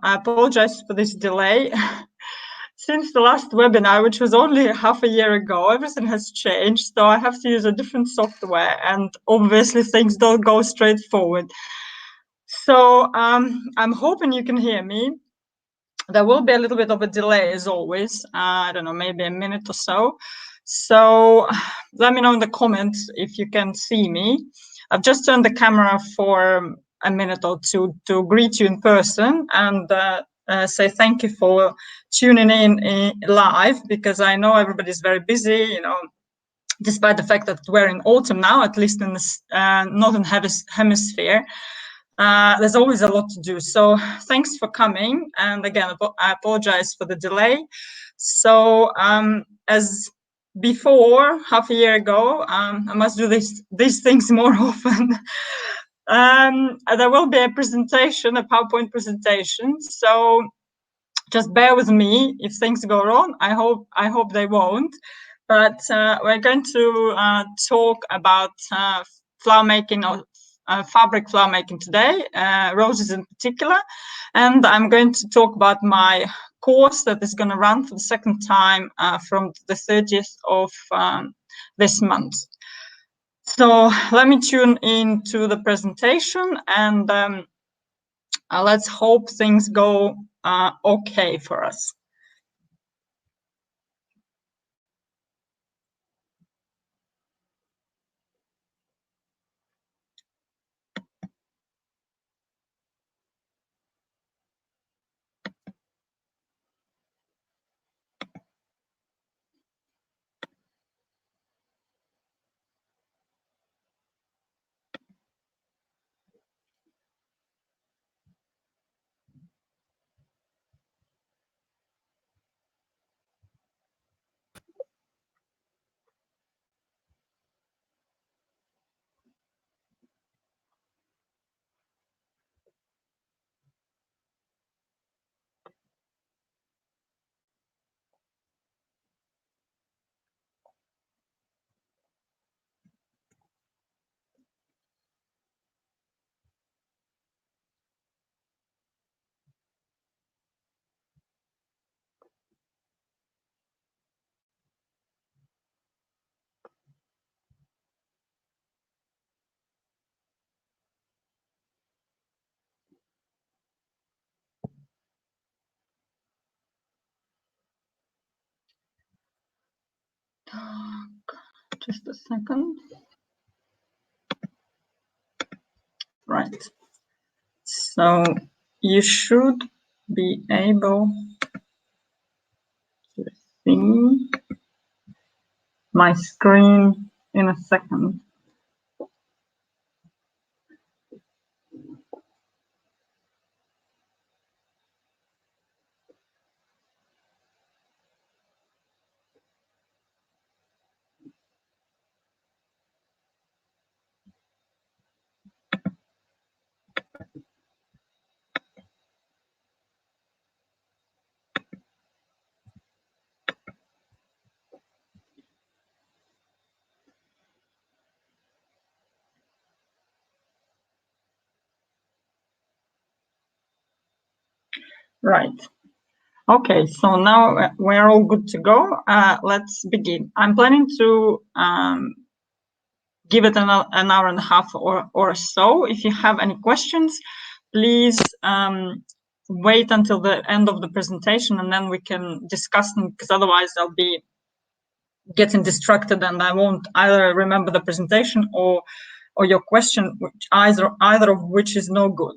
I apologize for this delay. Since the last webinar, which was only half a year ago, everything has changed. So I have to use a different software, and obviously things don't go straight forward. So I'm hoping you can hear me. There will be a little bit of a delay as always. I don't know, maybe a minute or so. So let me know in the comments if you can see me. I've just turned the camera for a minute or two to greet you in person and say thank you for tuning in live, because I know everybody's very busy, you know, despite the fact that we're in autumn now, at least in the northern hemisphere. There's always a lot to do. So thanks for coming. And again, I apologize for the delay. So as before, half a year ago, I must do these things more often. There will be a presentation, a PowerPoint presentation. So just bear with me if things go wrong. I hope they won't. But we're going to talk about flower making, or fabric flower making today, roses in particular. And I'm going to talk about my course that is going to run for the second time from the 30th of this month. So let me tune into the presentation, and let's hope things go okay for us. Just a second. Right. So you should be able to see my screen in a second. Right. Okay, so now we're all good to go. Let's begin. I'm planning to give it an hour and a half or so. If you have any questions, please wait until the end of the presentation, and then we can discuss them, because otherwise I'll be getting distracted and I won't either remember the presentation or your question, which either of which is no good.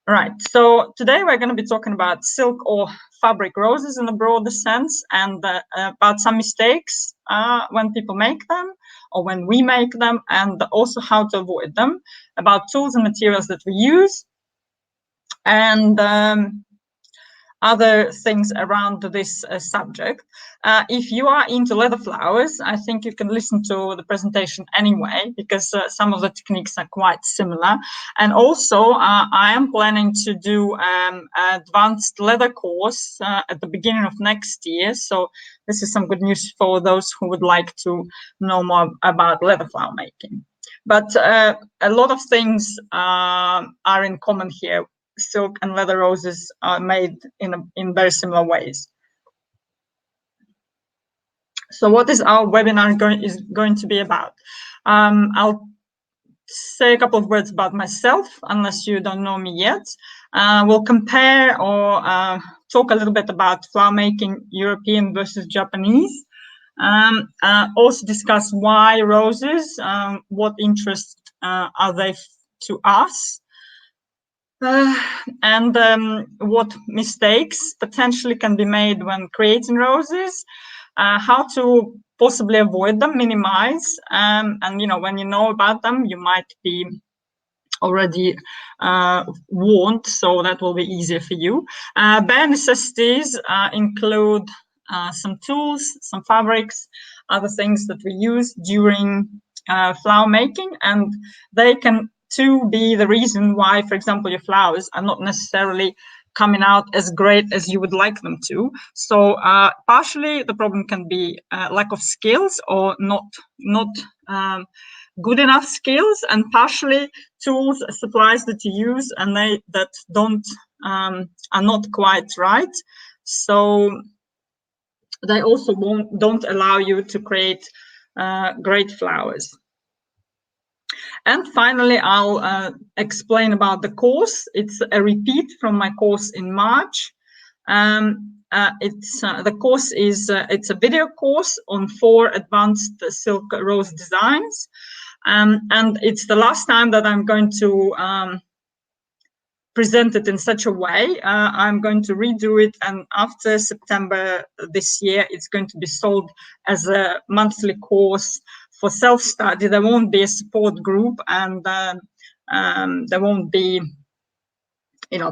Right, so today we're going to be talking about silk or fabric roses in a broader sense, and about some mistakes when people make them or when we make them, and also how to avoid them, about tools and materials that we use, and other things around this subject. If you are into leather flowers, I think you can listen to the presentation anyway, because some of the techniques are quite similar. And also, I am planning to do an advanced leather course at the beginning of next year. So this is some good news for those who would like to know more about leather flower making. But a lot of things are in common here. silk and leather roses are made in very similar ways. So what is our webinar going to be about? I'll say a couple of words about myself, unless you don't know me yet. We'll compare or talk a little bit about flower making, European versus Japanese. Also discuss why roses, what interest are they to us, and what mistakes potentially can be made when creating roses, how to possibly avoid them, minimize, and when you know about them, you might be already warned, so that will be easier for you. Bare necessities include some tools, some fabrics, other things that we use during flower making, and they can too be the reason why, for example, your flowers are not necessarily coming out as great as you would like them to. So partially the problem can be lack of skills or not good enough skills, and partially tools, supplies that you use and that don't are not quite right. So they also don't allow you to create great flowers. And finally, I'll explain about the course. It's a repeat from my course in March. The course is it's a video course on 4 advanced silk rose designs, and it's the last time that I'm going to present it in such a way. I'm going to redo it, and after September this year, it's going to be sold as a monthly course for self-study. There won't be a support group, and there won't be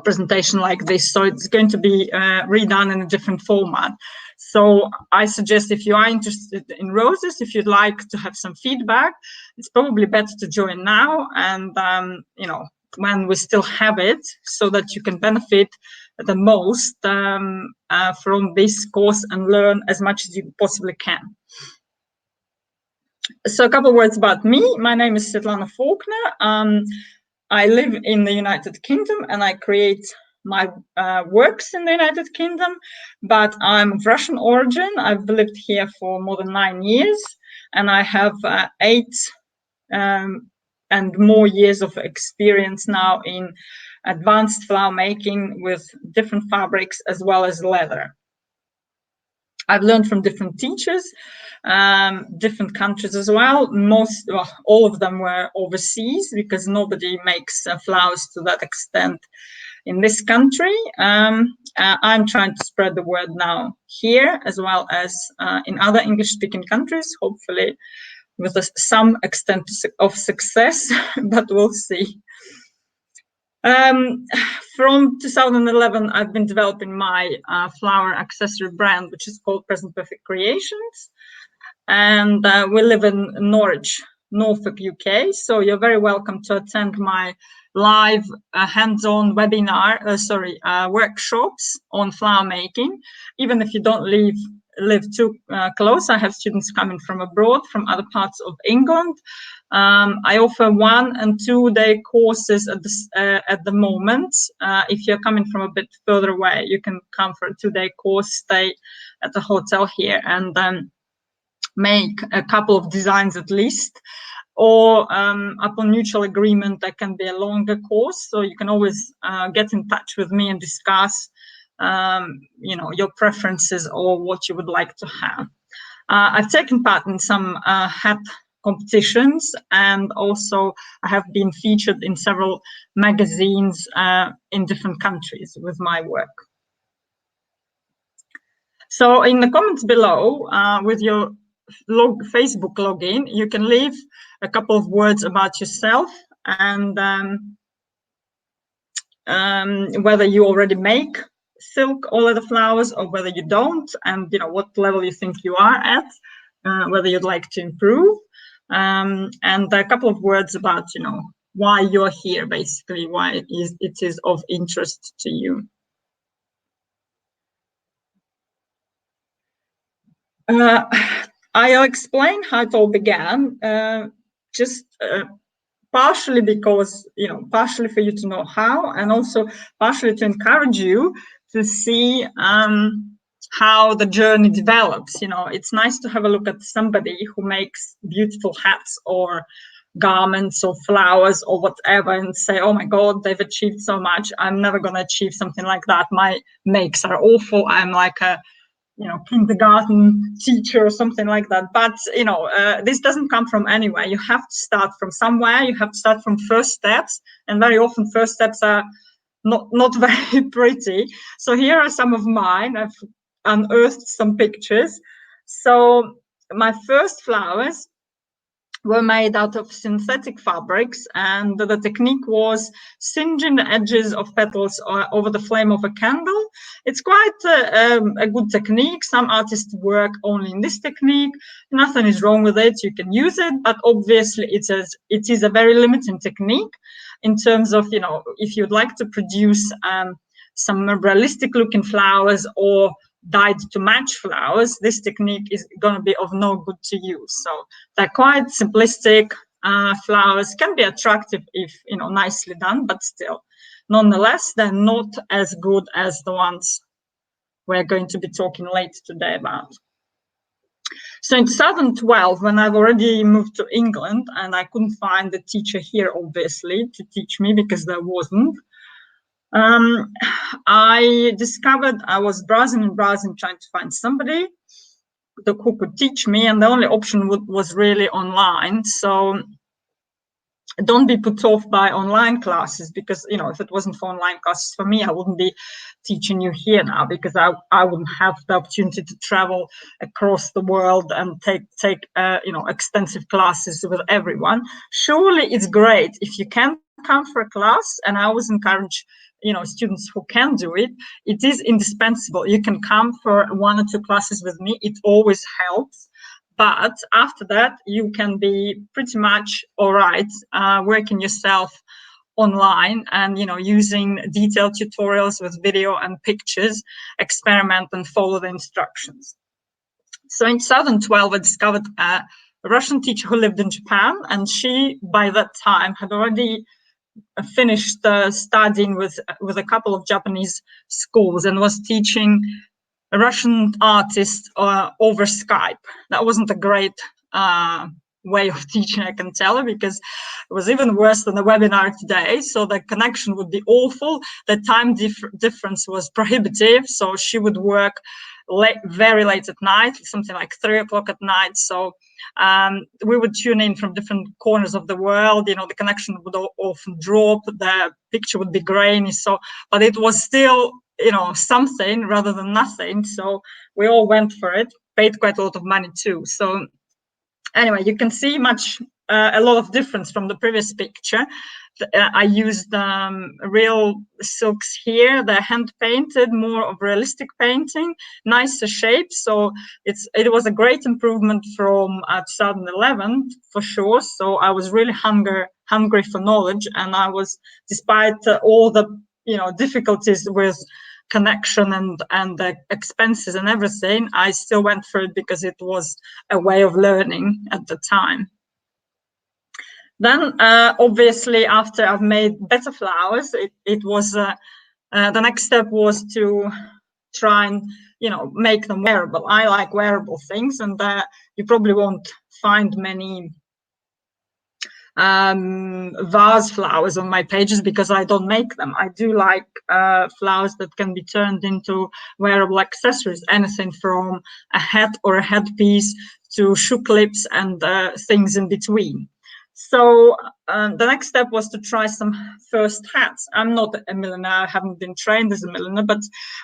presentation like this. So it's going to be redone in a different format. So I suggest, if you are interested in roses, if you'd like to have some feedback, it's probably better to join now, and when we still have it, so that you can benefit the most from this course and learn as much as you possibly can. So a couple of words about me. My name is Svetlana Faulkner. I live in the United Kingdom, and I create my works in the United Kingdom, but I'm of Russian origin. I've lived here for more than 9 years, and I have 8 and more years of experience now in advanced flower making with different fabrics as well as leather. I've learned from different teachers, different countries as well. All of them were overseas, because nobody makes flowers to that extent in this country. I'm trying to spread the word now here, as well as in other English-speaking countries, hopefully with some extent of success, but we'll see. From 2011, I've been developing my flower accessory brand, which is called PresentPerfect Creations. And we live in Norwich, Norfolk, UK. So you're very welcome to attend my live hands-on webinar, workshops on flower making. Even if you don't live too close, I have students coming from abroad, from other parts of England. I offer 1- and 2-day courses at the moment. If you're coming from a bit further away, you can come for a 2-day course, stay at the hotel here, and make a couple of designs at least. Or upon mutual agreement, there can be a longer course. So you can always get in touch with me and discuss your preferences or what you would like to have. I've taken part in some hat competitions, and also I have been featured in several magazines in different countries with my work. So in the comments below, with your Facebook login, you can leave a couple of words about yourself, and whether you already make silk or leather flowers, or whether you don't, and what level you think you are at, whether you'd like to improve, and a couple of words about why you're here, basically why it is of interest to you. I'll explain how it all began. Just partially because, partially for you to know how, and also partially to encourage you to see how the journey develops. It's nice to have a look at somebody who makes beautiful hats or garments or flowers or whatever and say, oh my God, they've achieved so much. I'm never going to achieve something like that. My makes are awful. I'm like a kindergarten teacher or something like that. But this doesn't come from anywhere. You have to start from somewhere. You have to start from first steps, and very often first steps are not very pretty. So here are some of mine. I've unearthed some pictures. So my first flowers were made out of synthetic fabrics, and the technique was singeing the edges of petals over the flame of a candle. It's quite a good technique. Some artists work only in this technique. Nothing is wrong with it. You can use it, but obviously it is a very limiting technique in terms of, if you'd like to produce some realistic looking flowers or dyed to match flowers, this technique is going to be of no good to you. So they're quite simplistic. Flowers can be attractive if nicely done, but still, nonetheless, they're not as good as the ones we're going to be talking later today about. So in 2012, when I've already moved to England and I couldn't find a teacher here, obviously, to teach me because there wasn't, I discovered I was browsing and browsing, trying to find somebody who could teach me, and the only option was really online. So don't be put off by online classes, because if it wasn't for online classes for me, I wouldn't be teaching you here now, because I wouldn't have the opportunity to travel across the world and take extensive classes with everyone. Surely it's great if you can come for a class, and I always encourage students who can do it. It is indispensable. You can come for 1 or 2 classes with me. It always helps. But after that, you can be pretty much all right working yourself online and using detailed tutorials with video and pictures, experiment and follow the instructions. So in 2012, I discovered a Russian teacher who lived in Japan, and she by that time had already finished studying with a couple of Japanese schools and was teaching a Russian artist over Skype. That wasn't a great way of teaching, I can tell you, because it was even worse than the webinar today. So the connection would be awful. The time difference was prohibitive. So she would work very late at night, something like 3 o'clock at night. So we would tune in from different corners of the world. The connection would often drop. The picture would be grainy. So, but it was still, something rather than nothing. So we all went for it, paid quite a lot of money too. So anyway, you can see a lot of difference from the previous picture. I used real silks here. They're hand painted, more of realistic painting, nicer shapes. So it was a great improvement from 2011 for sure. So I was really hungry for knowledge, and I was, despite all the difficulties with connection and the expenses and everything, I still went for it because it was a way of learning at the time. Then obviously after I've made better flowers, it was the next step was to try and make them wearable. I like wearable things, and you probably won't find many vase flowers on my pages because I don't make them. I do like flowers that can be turned into wearable accessories, anything from a hat or a headpiece to shoe clips and things in between. So the next step was to try some first hats. I'm not a milliner. I haven't been trained as a milliner, but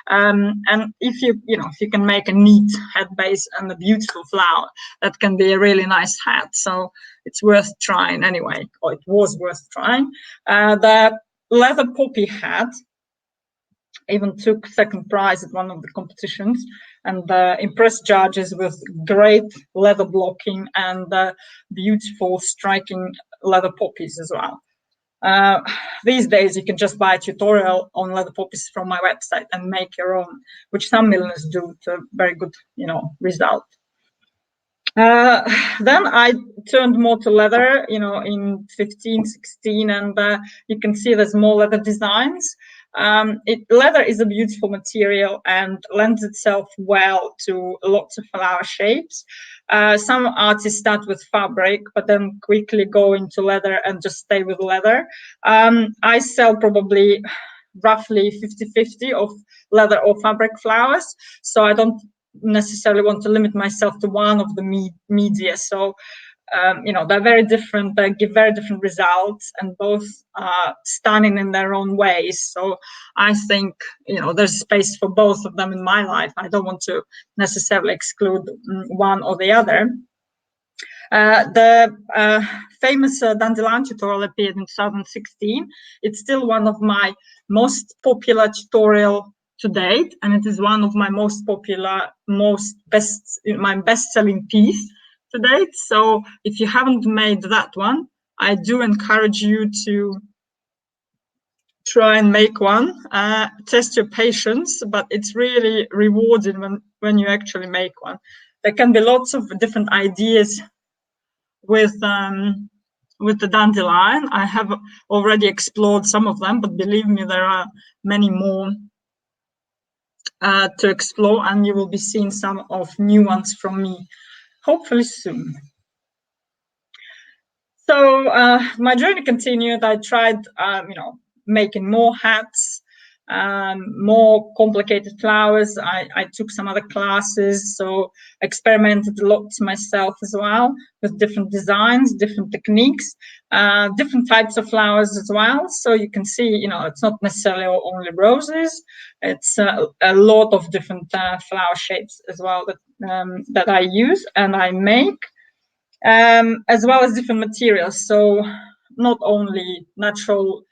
and if you can make a neat head base and a beautiful flower, that can be a really nice hat. So it's worth trying anyway, or it was worth trying. The leather poppy hat even took second prize at one of the competitions, and impressed judges with great leather blocking and beautiful striking leather poppies as well. These days you can just buy a tutorial on leather poppies from my website and make your own, which some milliners do to very good result. Then I turned more to leather, in 15, 16, and you can see there's more leather designs. Leather is a beautiful material and lends itself well to lots of flower shapes. Some artists start with fabric, but then quickly go into leather and just stay with leather. I sell probably roughly 50-50 of leather or fabric flowers, so I don't necessarily want to limit myself to one of the media. So they're very different, they give very different results, and both are stunning in their own ways. So I think there's space for both of them in my life. I don't want to necessarily exclude one or the other. The famous dandelion tutorial appeared in 2016. It's still one of my most popular tutorial to date, and it is one of my most popular, my best-selling piece to date. So if you haven't made that one, I do encourage you to try and make one. Test your patience, but it's really rewarding when you actually make one. There can be lots of different ideas with the dandelion. I have already explored some of them, but believe me, there are many more to explore, and you will be seeing some of new ones from me hopefully soon. So my journey continued. I tried making more hats, more complicated flowers. I took some other classes, so experimented a lot myself as well with different designs, different techniques, different types of flowers as well. So you can see, it's not necessarily only roses. It's a lot of different flower shapes as well that I use and I make, as well as different materials. So not only natural,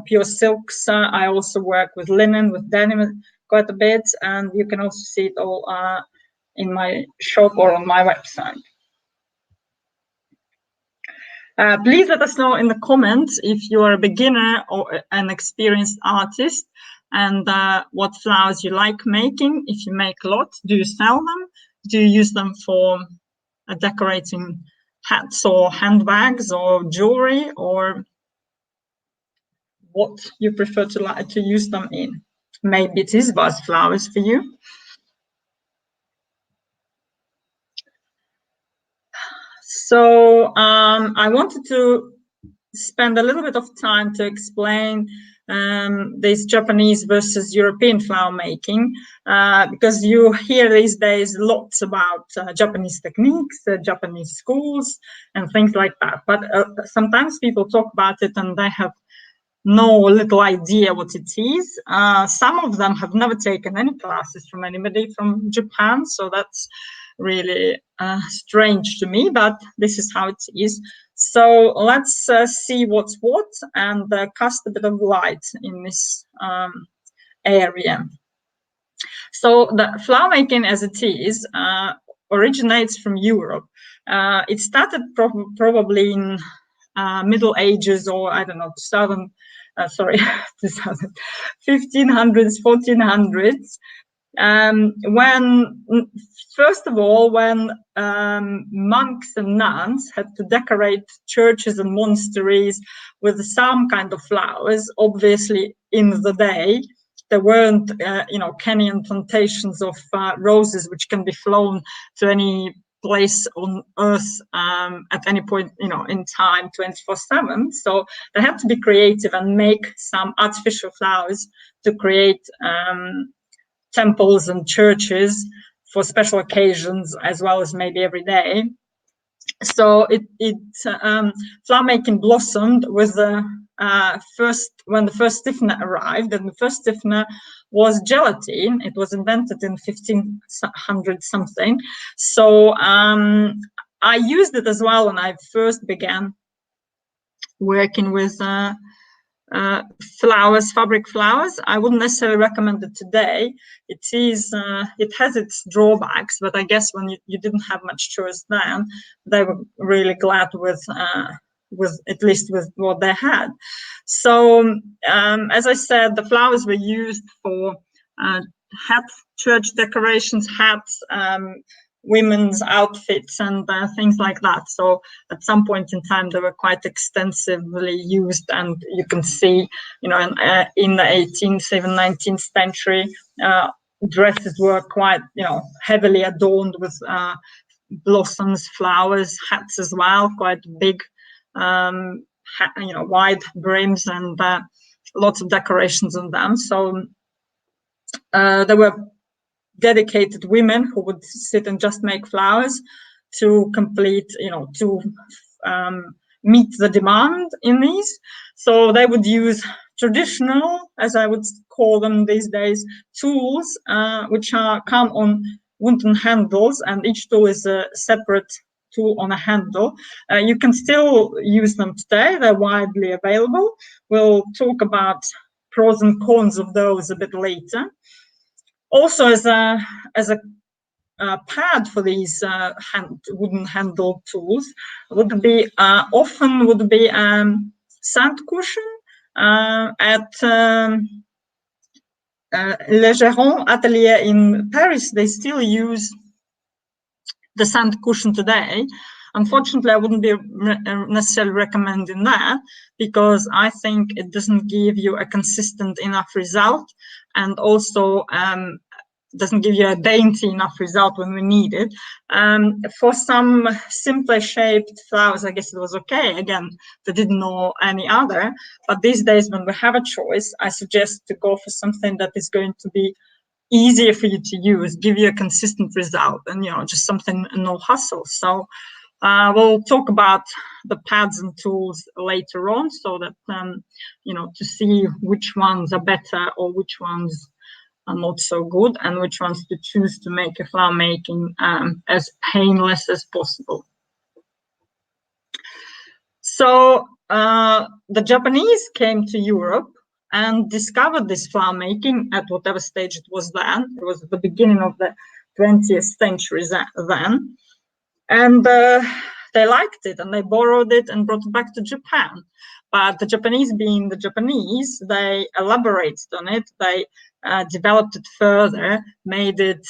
pure silks. I also work with linen, with denim quite a bit, and you can also see it all in my shop or on my website. Please let us know in the comments if you are a beginner or an experienced artist, and what flowers you like making. If you make a lot, do you sell them? Do you use them for decorating hats or handbags or jewelry, or what you prefer to use them in? Maybe it is vase flowers for you. So I wanted to spend a little bit of time to explain this Japanese versus European flower making, because you hear these days lots about Japanese techniques, Japanese schools, and things like that. But sometimes people talk about it and they have no little idea what it is. Some of them have never taken any classes from anybody from Japan, so that's really strange to me, but this is how it is. So let's see what's what and cast a bit of light in this area. So the flower making as it is originates from Europe. It started probably in Middle Ages, or I don't know, 1500s, 1400s. When, first of all, when monks and nuns had to decorate churches and monasteries with some kind of flowers, obviously in the day, there weren't, Kenyan plantations of roses which can be flown to any place on earth at any point, in time, 24/7. So they had to be creative and make some artificial flowers to create temples and churches for special occasions, as well as maybe every day. So flower making blossomed with when the first stiffener arrived, and the first stiffener was gelatine. It was invented in 1500 something. So I used it as well when I first began working with flowers, fabric flowers. I wouldn't necessarily recommend it today. It has its drawbacks, but I guess when you didn't have much choice then, they were really glad with at least with what they had. So as I said, the flowers were used for hat, church decorations, hats, women's outfits and things like that. So at some point in time, they were quite extensively used, and you can see, in the 18th, even 19th century, dresses were quite, heavily adorned with blossoms, flowers, hats as well, quite big, wide brims, and lots of decorations on them. So there were dedicated women who would sit and just make flowers to complete, to meet the demand in these. So they would use traditional, as I would call them these days, tools, which come on wooden handles, and each tool is a separate tool on a handle. You can still use them today. They're widely available. We'll talk about pros and cons of those a bit later. Also, as a pad for these wooden handle tools would be sand cushion. At Le Géron Atelier in Paris, they still use the sand cushion today. Unfortunately, I wouldn't be necessarily recommending that, because I think it doesn't give you a consistent enough result, and also doesn't give you a dainty enough result when we need it. For some simpler shaped flowers, I guess it was okay. Again, they didn't know any other. But these days, when we have a choice, I suggest to go for something that is going to be easier for you to use, give you a consistent result, and just something no hassle. So we'll talk about the pads and tools later on, so that to see which ones are better or which ones are not so good, and which ones to choose to make a flower making as painless as possible. So the Japanese came to Europe and discovered this flower making at whatever stage it was then. It was at the beginning of the 20th century then. And they liked it, and they borrowed it and brought it back to Japan. But the Japanese, being the Japanese, they elaborated on it. They developed it further, made it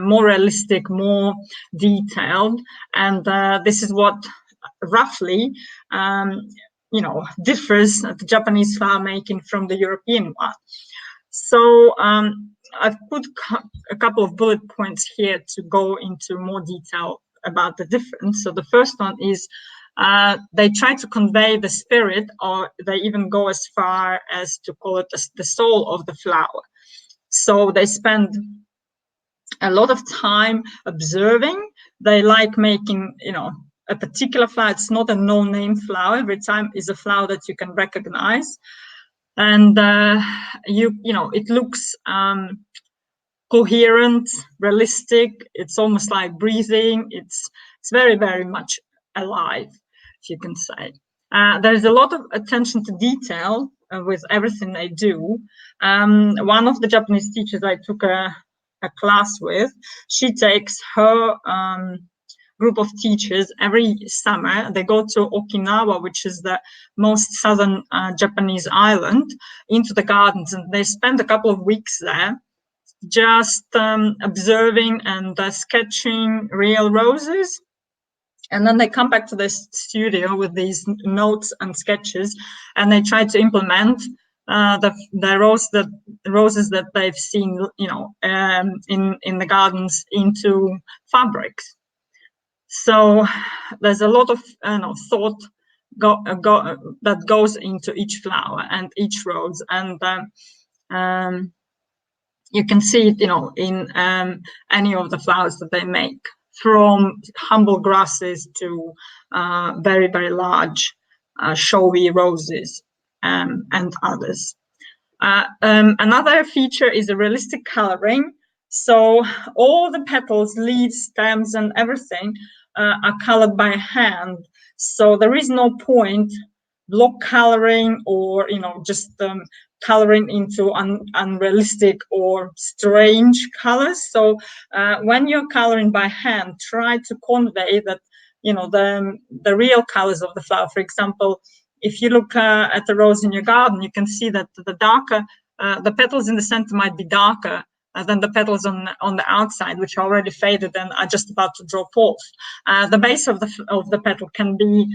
more realistic, more detailed. And this is what roughly differs the Japanese flower making from the European one. So I've put a couple of bullet points here to go into more detail about the difference. So the first one is they try to convey the spirit, or they even go as far as to call it the soul of the flower. So they spend a lot of time observing. They like making, a particular flower. It's not a no-name flower. Every time is a flower that you can recognize. And it looks coherent, realistic. It's almost like breathing. It's very, very much alive, if you can say. There's a lot of attention to detail with everything they do. One of the Japanese teachers I took a class with, she takes her group of teachers every summer. They go to Okinawa, which is the most southern Japanese island, into the gardens, and they spend a couple of weeks there just observing and sketching real roses. And then they come back to the studio with these notes and sketches, and they try to implement the roses that they've seen, in the gardens into fabrics. So there's a lot of thought that goes into each flower and each rose, and you can see it, in any of the flowers that they make, from humble grasses to very, very large showy roses and others. Another feature is a realistic coloring. So all the petals, leaves, stems, and everything are colored by hand. So there is no point block coloring or just coloring into unrealistic or strange colors. So when you're coloring by hand, try to convey that the real colors of the flower. For example, if you look at the rose in your garden, you can see that the darker the petals in the center might be darker than the petals on the outside, which are already faded and are just about to drop off. The base of the petal can be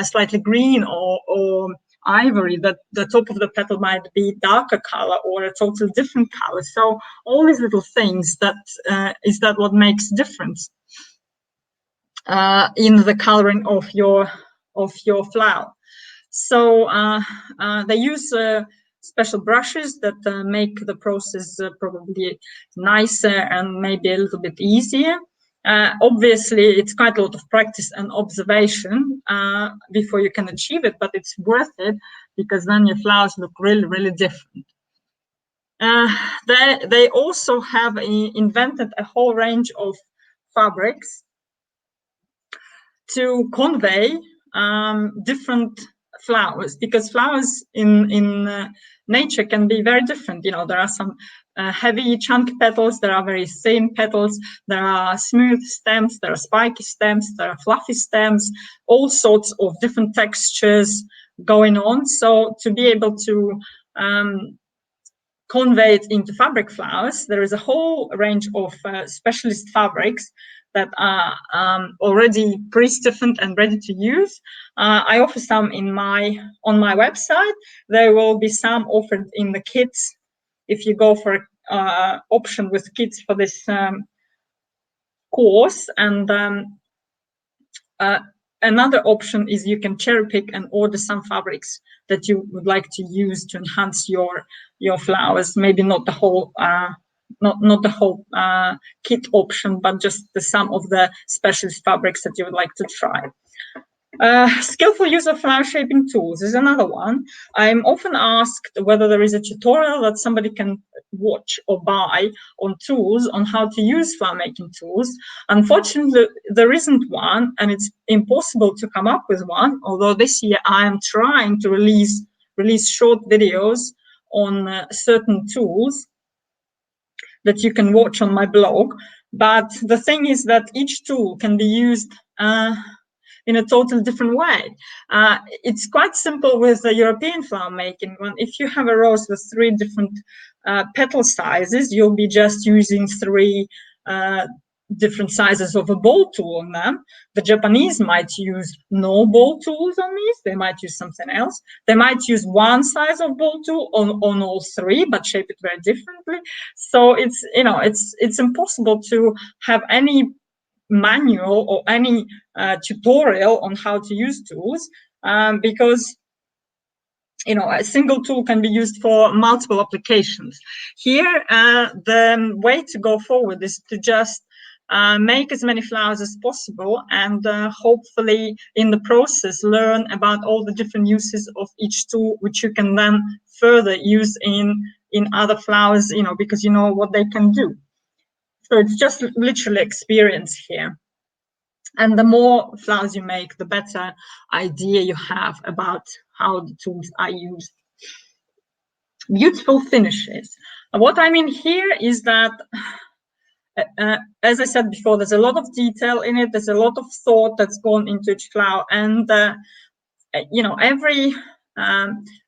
slightly green or ivory. That the top of the petal might be darker color or a totally different color. So all these little things is that what makes difference in the coloring of your flower. So they use special brushes that make the process probably nicer and maybe a little bit easier. Obviously, it's quite a lot of practice and observation before you can achieve it, but it's worth it because then your flowers look really, really different. They also have invented a whole range of fabrics to convey different flowers, because flowers in nature can be very different. You know, there are some heavy chunky petals, there are very thin petals, there are smooth stems, there are spiky stems, there are fluffy stems, all sorts of different textures going on. So to be able to convey it into fabric flowers, there is a whole range of specialist fabrics that are already pre-stiffened and ready to use. I offer some on my website. There will be some offered in the kits if you go for an option with kits for this course. And another option is you can cherry pick and order some fabrics that you would like to use to enhance your flowers. Maybe not the whole not the whole kit option, but just some of the specialist fabrics that you would like to try. Skillful use of flower shaping tools is another one. I'm often asked whether there is a tutorial that somebody can watch or buy on tools on how to use flower making tools. Unfortunately, there isn't one, and it's impossible to come up with one, although this year I am trying to release short videos on certain tools that you can watch on my blog. But the thing is that each tool can be used in a totally different way. It's quite simple with the European flower making one. If you have a rose with 3 different petal sizes, you'll be just using 3 different sizes of a ball tool on them. The Japanese might use no ball tools on these. They might use something else. They might use 1 size of ball tool on all 3, but shape it very differently. So it's impossible to have any manual or any tutorial on how to use tools, because a single tool can be used for multiple applications. Here, the way to go forward is to just make as many flowers as possible, and hopefully in the process learn about all the different uses of each tool, which you can then further use in other flowers, because you know what they can do. So it's just literally experience here. And the more flowers you make, the better idea you have about how the tools are used. Beautiful finishes. What I mean here is that, as I said before, there's a lot of detail in it. There's a lot of thought that's gone into each flower. And, every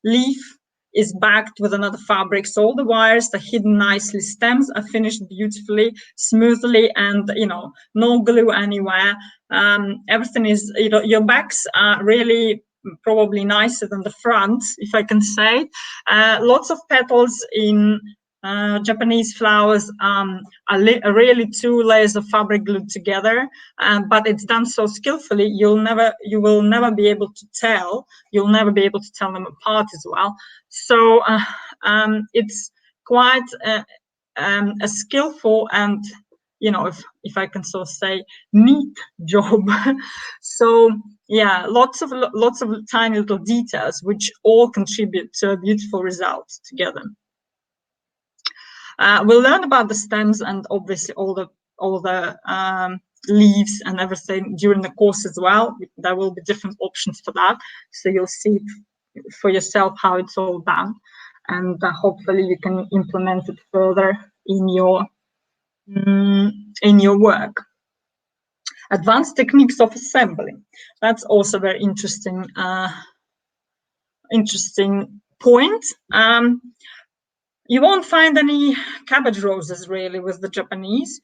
leaf is backed with another fabric, so all the wires are hidden nicely, stems are finished beautifully, smoothly, and no glue anywhere. Everything is, your backs are really probably nicer than the front, if I can say. Lots of petals in Japanese flowers are really 2 layers of fabric glued together, but it's done so skillfully you will never be able to tell. You'll never be able to tell them apart as well. So it's quite a skillful and, if I can so say, neat job. So yeah, lots of tiny little details which all contribute to a beautiful result together. We'll learn about the stems and obviously all the leaves and everything during the course as well. There will be different options for that, so you'll see for yourself how it's all done, and hopefully you can implement it further in your work. Advanced techniques of assembly. That's also a very interesting point. You won't find any cabbage roses really with the Japanese.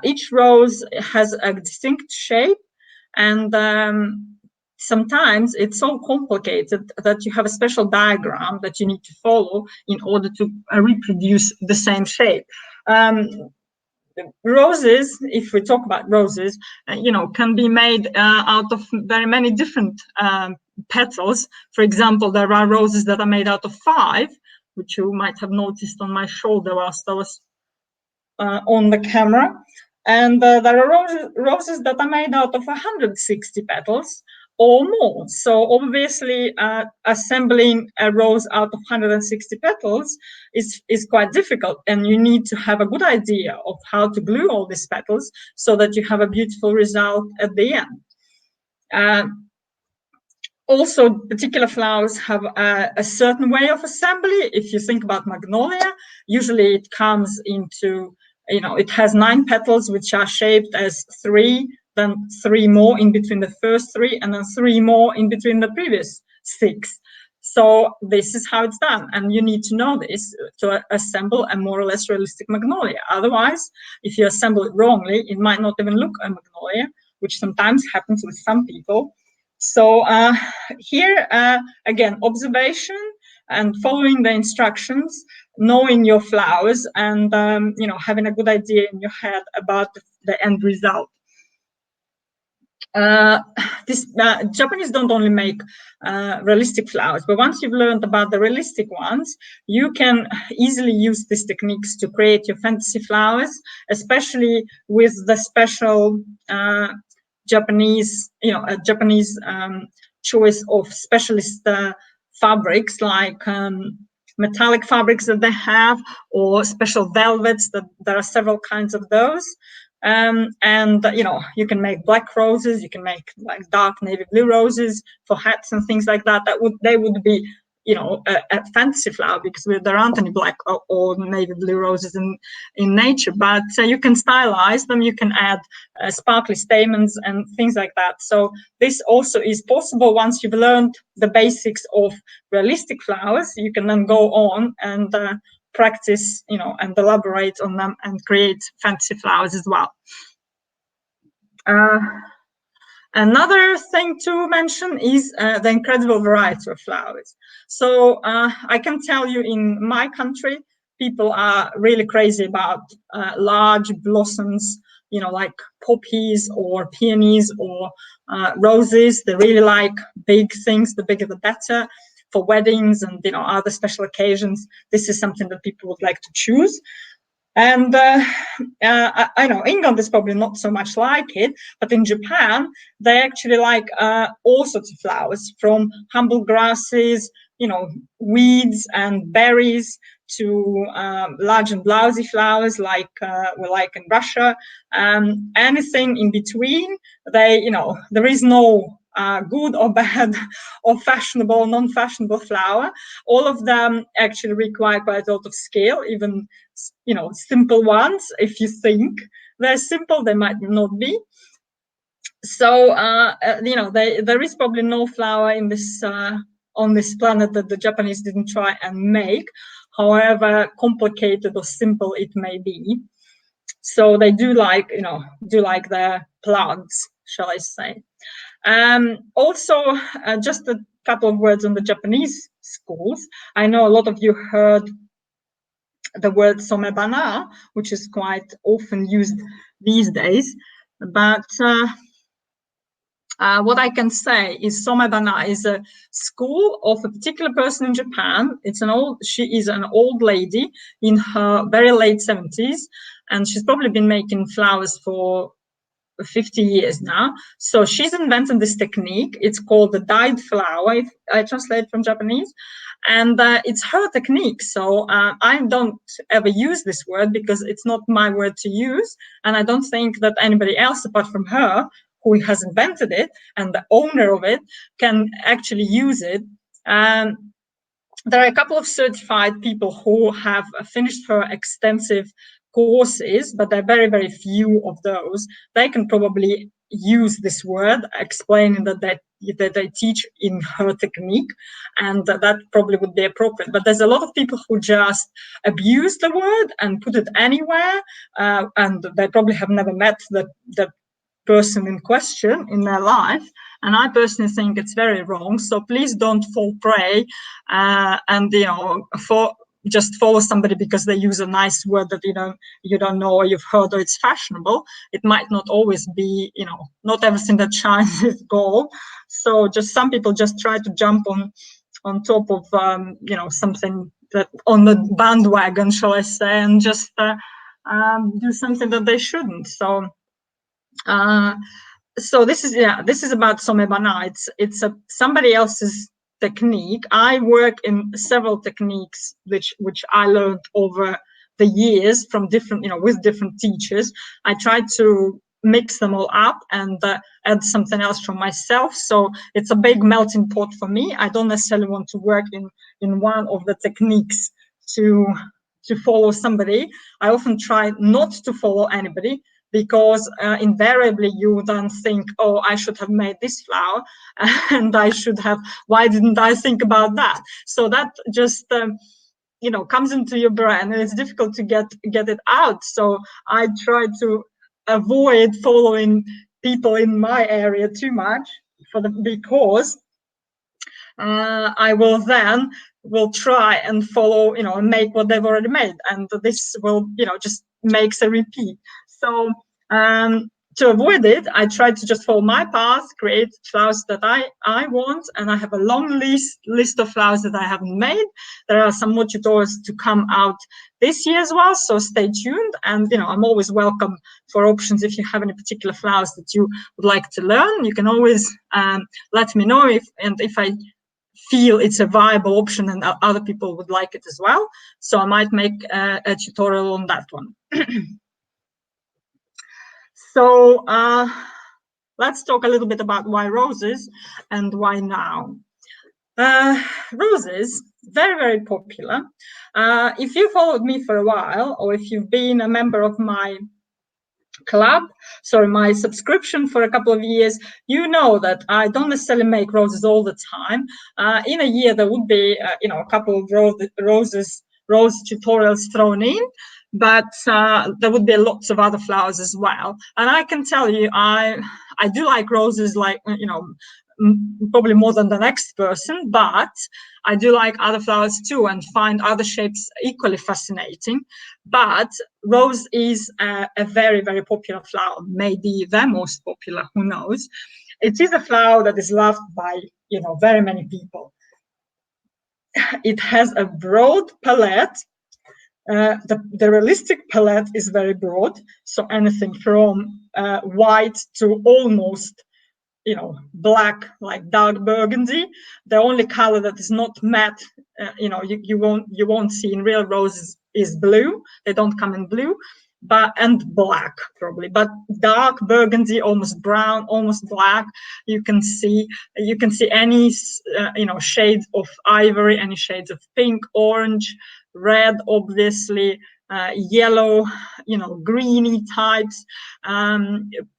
Each rose has a distinct shape, and sometimes it's so complicated that you have a special diagram that you need to follow in order to reproduce the same shape. Roses, if we talk about roses, can be made out of very many different petals. For example, there are roses that are made out of 5, which you might have noticed on my shoulder whilst I was on the camera. And there are roses that are made out of 160 petals or more. So obviously, assembling a rose out of 160 petals is quite difficult, and you need to have a good idea of how to glue all these petals so that you have a beautiful result at the end. Also, particular flowers have a certain way of assembly. If you think about magnolia, usually it comes into, it has 9 petals, which are shaped as 3, then 3 more in between the first 3, and then 3 more in between the previous 6. So this is how it's done, and you need to know this to assemble a more or less realistic magnolia. Otherwise, if you assemble it wrongly, it might not even look a magnolia, which sometimes happens with some people. So here, again, observation and following the instructions, knowing your flowers, and having a good idea in your head about the end result. Japanese don't only make realistic flowers, but once you've learned about the realistic ones, you can easily use these techniques to create your fantasy flowers, especially with the special Japanese choice of specialist fabrics, like metallic fabrics that they have, or special velvets. That there are several kinds of those. And you can make black roses, you can make like dark navy blue roses for hats and things like that. They would be a fantasy flower, because there aren't any black or navy blue roses in nature, but you can stylize them, you can add sparkly stamens and things like that. So this also is possible. Once you've learned the basics of realistic flowers, you can then go on and practice, and elaborate on them and create fantasy flowers as well. Another thing to mention is the incredible variety of flowers. So I can tell you, in my country, people are really crazy about large blossoms, like poppies or peonies or roses. They really like big things. The bigger the better. For weddings and other special occasions, this is something that people would like to choose. And I know England is probably not so much like it, but in Japan, they actually like all sorts of flowers, from humble grasses, weeds and berries, to large and blousy flowers like we like in Russia. Anything in between, there is no good or bad or fashionable or non-fashionable flower. All of them actually require quite a lot of skill, even simple ones. If you think they're simple, they might not be. So there is probably no flower in this on this planet that the Japanese didn't try and make, however complicated or simple it may be. So they do like their plants, shall I say. Also, just a couple of words on the Japanese schools. I know a lot of you heard the word somebana, which is quite often used these days, but what I can say is somebana is a school of a particular person in Japan. She is an old lady in her very late 70s, and she's probably been making flowers for 50 years now. So she's invented this technique. It's called the dyed flower, if I translate from Japanese. And it's her technique. So I don't ever use this word because it's not my word to use. And I don't think that anybody else apart from her, who has invented it and the owner of it, can actually use it. There are a couple of certified people who have finished her extensive courses, but there are very, very few of those. They can probably use this word, explaining that they teach in her technique, and that probably would be appropriate. But there's a lot of people who just abuse the word and put it anywhere, and they probably have never met the person in question in their life. And I personally think it's very wrong. So please don't fall prey and just follow somebody because they use a nice word that you don't know or you've heard or it's fashionable. It might not always be, not everything that shines is gold. So just some people just try to jump on top of something that on the bandwagon, shall I say, and just do something that they shouldn't. So this is about Somebana. It's somebody else's technique. I work in several techniques which I learned over the years from different, with different teachers. I try to mix them all up and add something else from myself. So it's a big melting pot for me. I don't necessarily want to work in one of the techniques to follow somebody. I often try not to follow anybody, because invariably you then think, oh, I should have made this flower, and why didn't I think about that? So that just comes into your brain, and it's difficult to get it out. So I try to avoid following people in my area too much because I will try and follow, and make what they've already made, and this will, just makes a repeat. So to avoid it, I try to just follow my path, create flowers that I want, and I have a long list of flowers that I haven't made. There are some more tutorials to come out this year as well, so stay tuned. And I'm always welcome for options. If you have any particular flowers that you would like to learn, you can always let me know if I feel it's a viable option and other people would like it as well. So I might make a tutorial on that one. So let's talk a little bit about why roses and why now. Roses, very, very popular. If you followed me for a while, or if you've been a member of my my subscription for a couple of years, you know that I don't necessarily make roses all the time. In a year, there would be, a couple of rose tutorials thrown in, but there would be lots of other flowers as well. And I can tell you, I do like roses, like, probably more than the next person, but I do like other flowers too and find other shapes equally fascinating. But rose is a very, very popular flower, maybe the most popular, who knows. It is a flower that is loved by, very many people. It has a broad palette. The realistic palette is very broad, so anything from white to almost black, like dark burgundy. The only color that is not matte, you won't see in real roses is blue. They don't come in blue, and black probably, but dark burgundy, almost brown, almost black. You can see any shades of ivory, any shades of pink, orange, red, obviously, yellow, greeny types,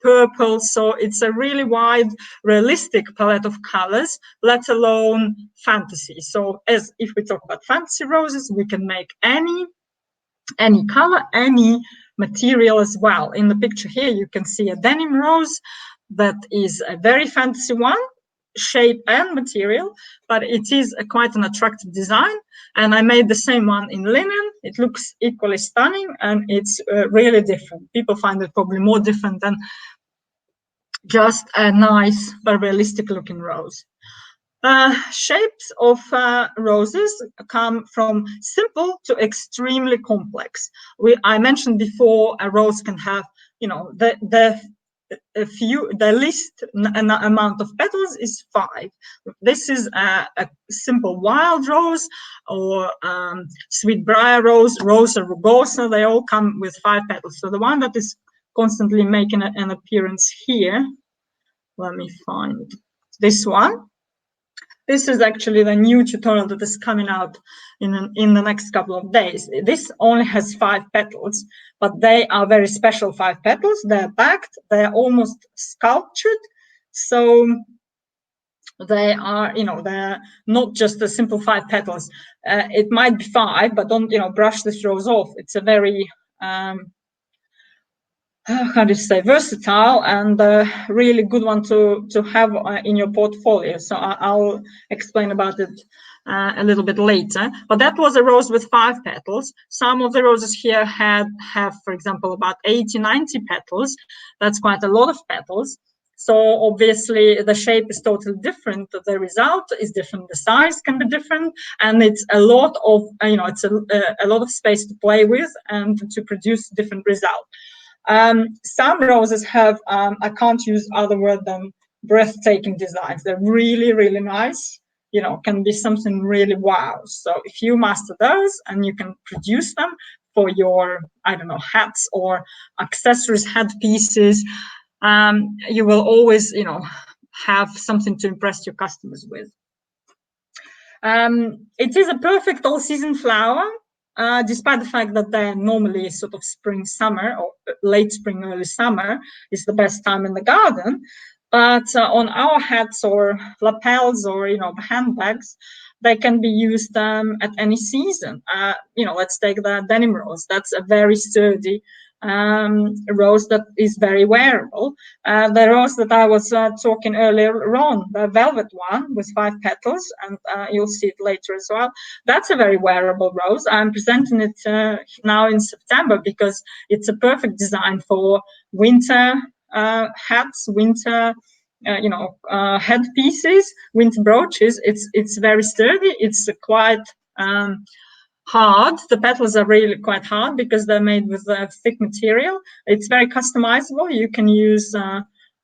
purple. So it's a really wide, realistic palette of colors, let alone fantasy. So if we talk about fantasy roses, we can make any color, any material as well. In the picture here, you can see a denim rose that is a very fantasy one, shape and material, but it is quite an attractive design. And I made the same one in linen. It looks equally stunning, and it's really different. People find it probably more different than just a nice but realistic looking rose. Shapes of roses come from simple to extremely complex. I mentioned before, a rose can have, the least amount of petals is 5. This is a simple wild rose, or sweetbriar rose, Rosa rugosa. They all come with 5 petals. So the one that is constantly making an appearance here, let me find this one. This is actually the new tutorial that is coming out in the next couple of days. This only has 5 petals, but they are very special 5 petals. They're backed, they're almost sculptured. So they are, they're not just the simple 5 petals. It might be 5, but don't, brush this rose off. It's a very, how do you say, versatile and really good one to have in your portfolio. So I'll explain about it a little bit later. But that was a rose with 5 petals. Some of the roses here have, for example, about 80, 90 petals. That's quite a lot of petals. So obviously the shape is totally different. The result is different. The size can be different, and it's a lot of, it's a lot of space to play with and to produce different results. Some roses have, I can't use other word than breathtaking designs. They're really, really nice, can be something really wow. So if you master those and you can produce them for your, I don't know, hats or accessories, headpieces, you will always, have something to impress your customers with. It is a perfect all-season flower. Despite the fact that they're normally sort of spring, summer, or late spring, early summer is the best time in the garden. But on our hats or lapels or, handbags, they can be used at any season. Let's take the denim rose. That's a very sturdy rose that is very wearable. The rose that I was talking earlier on, the velvet one with 5 petals, and you'll see it later as well. That's a very wearable rose. I'm presenting it now in September because it's a perfect design for winter hats, winter headpieces, winter brooches. It's very sturdy. It's quite hard. The petals are really quite hard because they're made with thick material. It's very customizable. You can use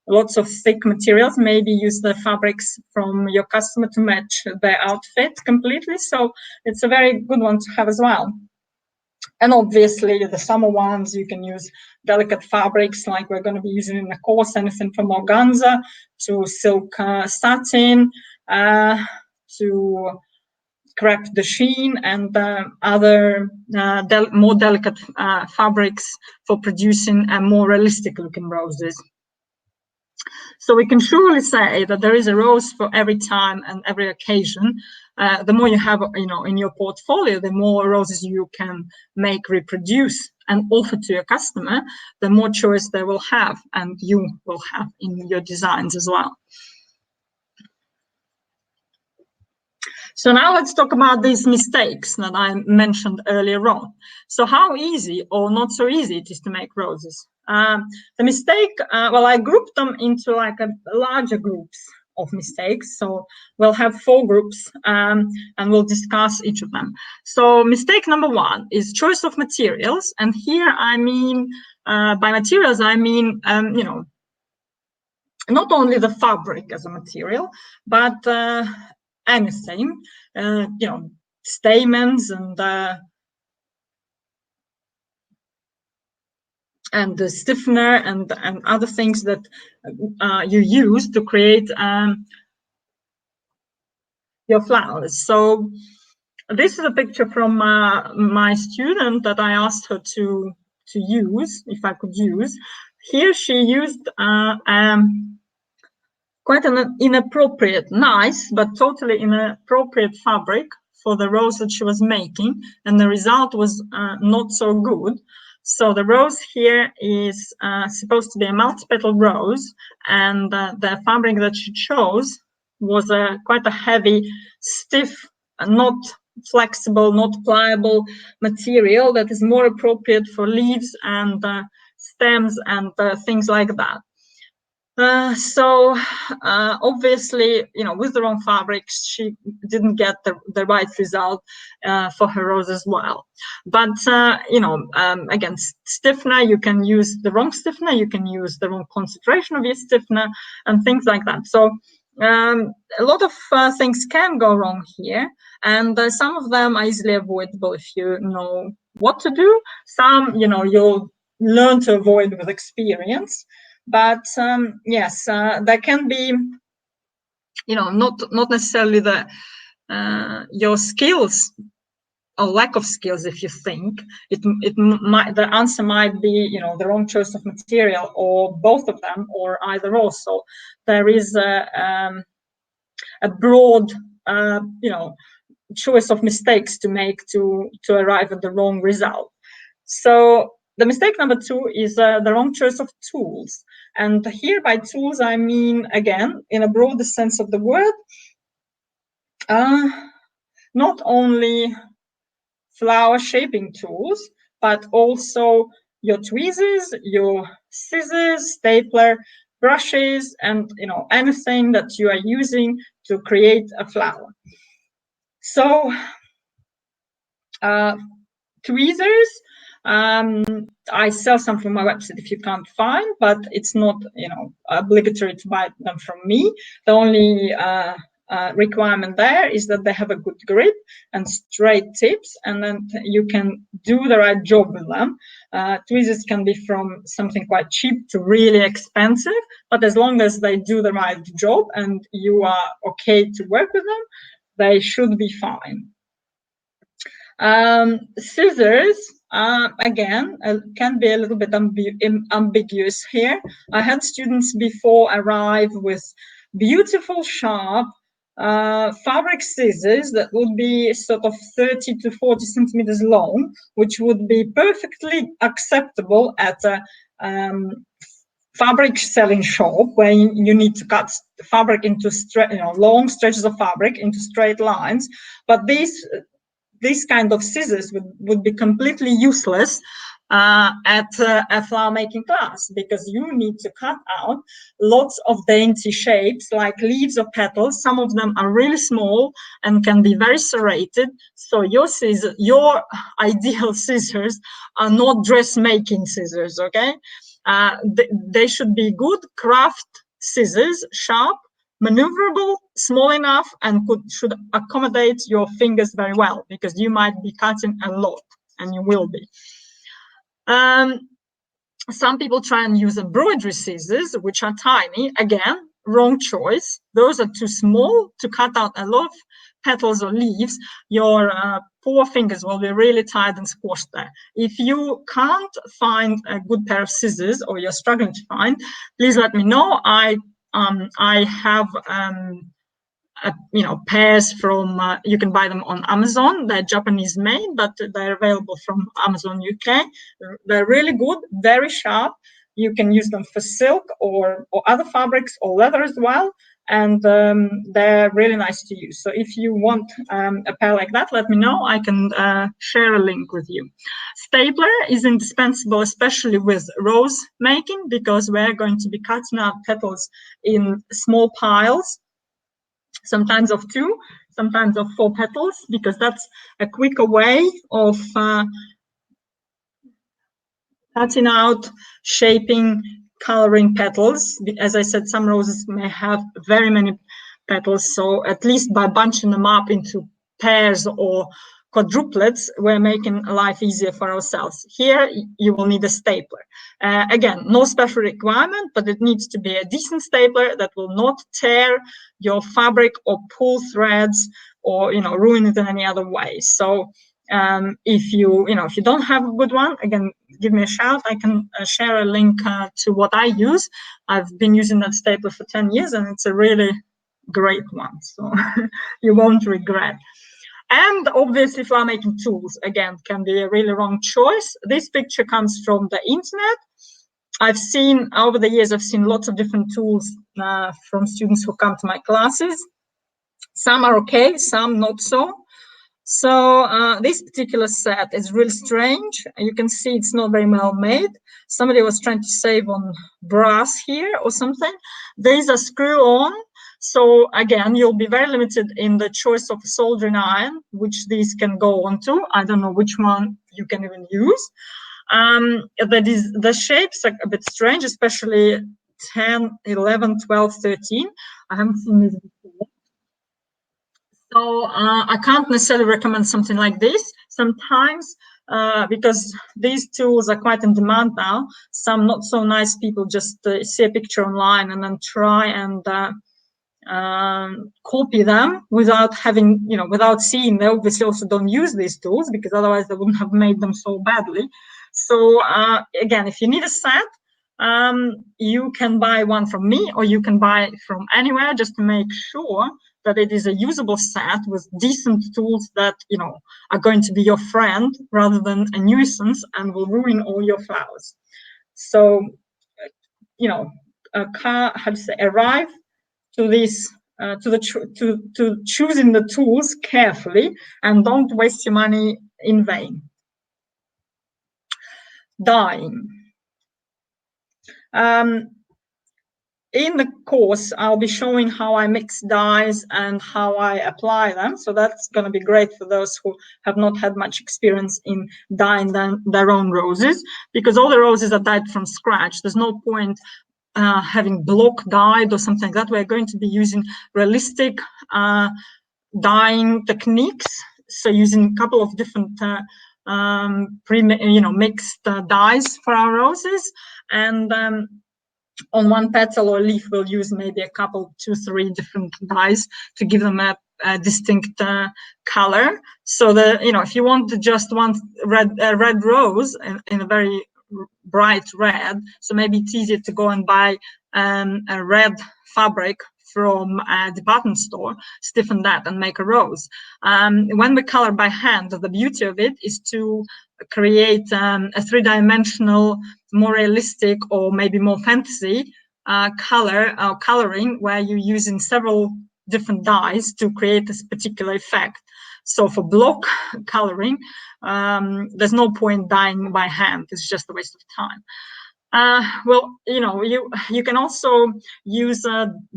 lots of thick materials, maybe use the fabrics from your customer to match their outfit completely. So it's a very good one to have as well. And obviously the summer ones, you can use delicate fabrics like we're going to be using in the course, anything from organza to silk satin to crepe de chine and other more delicate fabrics for producing more realistic looking roses. So we can surely say that there is a rose for every time and every occasion. The more you have, in your portfolio, the more roses you can make, reproduce, and offer to your customer, the more choice they will have, and you will have in your designs as well. So now let's talk about these mistakes that I mentioned earlier on. So how easy or not so easy it is to make roses. The mistake, well, I grouped them into like a larger groups of mistakes. So we'll have 4 groups and we'll discuss each of them. So mistake number 1 is choice of materials. And here I mean, by materials, I mean, not only the fabric as a material, but anything, stamens and the stiffener and other things that you use to create your flowers. So this is a picture from my student that I asked her to use, if I could use. Here she used quite an inappropriate, nice, but totally inappropriate fabric for the rose that she was making, and the result was not so good. So the rose here is supposed to be a multi-petal rose, and the fabric that she chose was quite a heavy, stiff, not flexible, not pliable material that is more appropriate for leaves and stems and things like that. Obviously, with the wrong fabrics, she didn't get the right result for her rose as well. But, again, stiffener, you can use the wrong stiffener, you can use the wrong concentration of your stiffener and things like that. So a lot of things can go wrong here, and some of them are easily avoidable if you know what to do. Some, you'll learn to avoid with experience. But yes, there can be not necessarily your skills or lack of skills. If you think the answer might be, the wrong choice of material, or both of them, or either or. So there is a broad, choice of mistakes to make to arrive at the wrong result. So the mistake number 2 is the wrong choice of tools. And here by tools, I mean, again, in a broader sense of the word, not only flower shaping tools, but also your tweezers, your scissors, stapler, brushes, and anything that you are using to create a flower. So tweezers, I sell some from my website if you can't find, but it's not obligatory to buy them from me. The only requirement there is that they have a good grip and straight tips, and then you can do the right job with them. Tweezers can be from something quite cheap to really expensive, but as long as they do the right job and you are okay to work with them, they should be fine. Scissors, again, can be a little bit ambiguous here. I had students before arrive with beautiful, sharp fabric scissors that would be sort of 30 to 40 centimeters long, which would be perfectly acceptable at a fabric selling shop where you need to cut fabric into long stretches of fabric into straight lines. But these kind of scissors would be completely useless at a flower making class, because you need to cut out lots of dainty shapes like leaves or petals. Some of them are really small and can be very serrated. So your ideal scissors are not dressmaking scissors, okay? They should be good craft scissors, sharp, maneuverable, small enough, and should accommodate your fingers very well, because you might be cutting a lot, and you will be. Some people try and use embroidery scissors, which are tiny. Again, wrong choice. Those are too small to cut out a lot of petals or leaves. Your poor fingers will be really tired and squashed there. If you can't find a good pair of scissors, or you're struggling to find, please let me know. I have pairs from you can buy them on Amazon. They're Japanese made, but they're available from Amazon UK. They're really good, very sharp. You can use them for silk or other fabrics, or leather as well, and they're really nice to use. So if you want a pair like that, let me know. I can share a link with you. Stapler is indispensable, especially with rose making, because we're going to be cutting out petals in small piles, sometimes of 2, sometimes of 4 petals, because that's a quicker way of cutting out, shaping, coloring petals. As I said, some roses may have very many petals, so at least by bunching them up into pairs or quadruplets, we're making life easier for ourselves. Here, you will need a stapler. Again, no special requirement, but it needs to be a decent stapler that will not tear your fabric or pull threads or ruin it in any other way. So if you don't have a good one, again, give me a shout. I can share a link to what I use. I've been using that stapler for 10 years, and it's a really great one, so you won't regret. And obviously, flower making tools, again, can be a really wrong choice. This picture comes from the internet. Over the years, I've seen lots of different tools from students who come to my classes. Some are okay, some not so. So this particular set is really strange. You can see it's not very well made. Somebody was trying to save on brass here or something. These are screw-on. So again, you'll be very limited in the choice of a soldering iron, which these can go onto. I don't know which one you can even use. The shapes are a bit strange, especially 10, 11, 12, 13. I haven't seen these before. So I can't necessarily recommend something like this. Sometimes, because these tools are quite in demand now, some not so nice people just see a picture online and then try and copy them without having, without seeing. They obviously also don't use these tools because otherwise they wouldn't have made them so badly. So again, if you need a set, you can buy one from me or you can buy it from anywhere, just to make sure that it is a usable set with decent tools that, are going to be your friend rather than a nuisance and will ruin all your flowers. So, arrive to this, to choosing the tools carefully and don't waste your money in vain. Dyeing. In the course, I'll be showing how I mix dyes and how I apply them. So that's going to be great for those who have not had much experience in dyeing their own roses, because all the roses are dyed from scratch. There's no point having block dyed or something like that. We're going to be using realistic dyeing techniques. So using a couple of different mixed dyes for our roses. And on one petal or leaf, we'll use maybe a couple, 2-3 different dyes to give them a distinct color. So that, if you want just one red rose in a very bright red, so maybe it's easier to go and buy a red fabric from a department store, stiffen that and make a rose. When we color by hand, the beauty of it is to create a 3-dimensional, more realistic or maybe more fantasy coloring, where you're using several different dyes to create this particular effect. So for block coloring, there's no point dyeing by hand. It's just a waste of time. Well, you can also use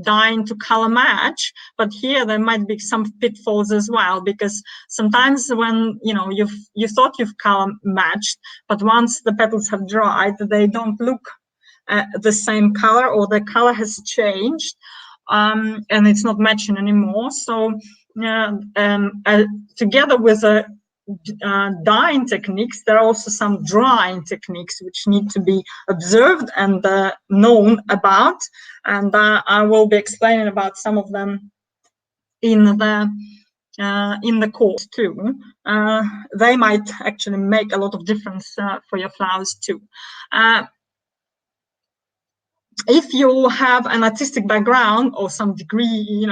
dyeing to color match, but here there might be some pitfalls as well, because sometimes when you thought you've color matched, but once the petals have dried, they don't look the same color, or the color has changed, and it's not matching anymore. So together with dyeing techniques, there are also some drying techniques which need to be observed and known about, and I will be explaining about some of them in the course too. They might actually make a lot of difference for your flowers too. If you have an artistic background or some degree,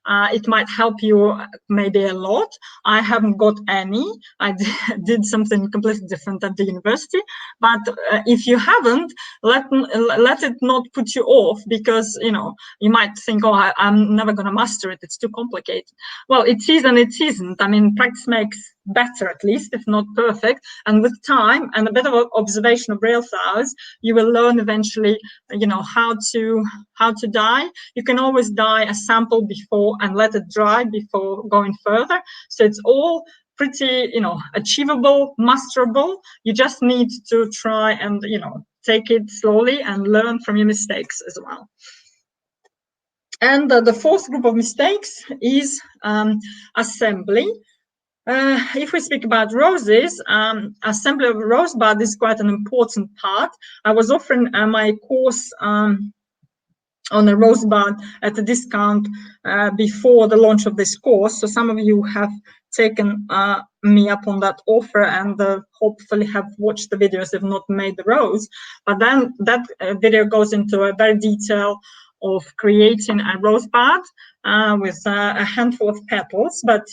it might help you maybe a lot. I haven't got any. I did something completely different at the university. But if you haven't, let it not put you off, because you might think, oh, I'm never going to master it. It's too complicated. Well, it is and it isn't. I mean, practice makes better, at least, if not perfect. And with time and a bit of observation of real flowers, you will learn eventually, how to dye. You can always dye a sample before and let it dry before going further. So it's all pretty, achievable, masterable. You just need to try and, take it slowly and learn from your mistakes as well. And the fourth group of mistakes is assembly. If we speak about roses, assembly of a rose bud is quite an important part. I was offering my course on a rose bud at a discount before the launch of this course. So some of you have taken me up on that offer and hopefully have watched the videos if not made the rose. But then that video goes into a very detail of creating a rose bud with a handful of petals, but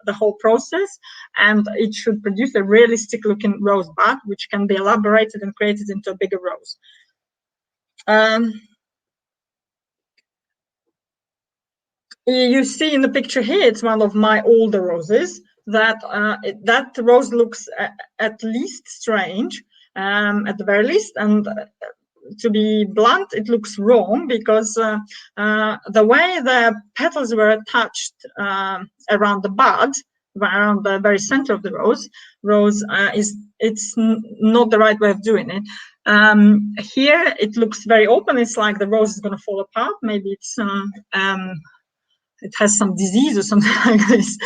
the whole process, and it should produce a realistic looking rose bud which can be elaborated and created into a bigger rose. You see in the picture here, it's one of my older roses. That rose looks at least strange, at the very least, and to be blunt, it looks wrong, because the way the petals were attached around the bud, around the very center of the rose it's not the right way of doing it. Here it looks very open. It's like the rose is going to fall apart. Maybe it's it has some disease or something like this.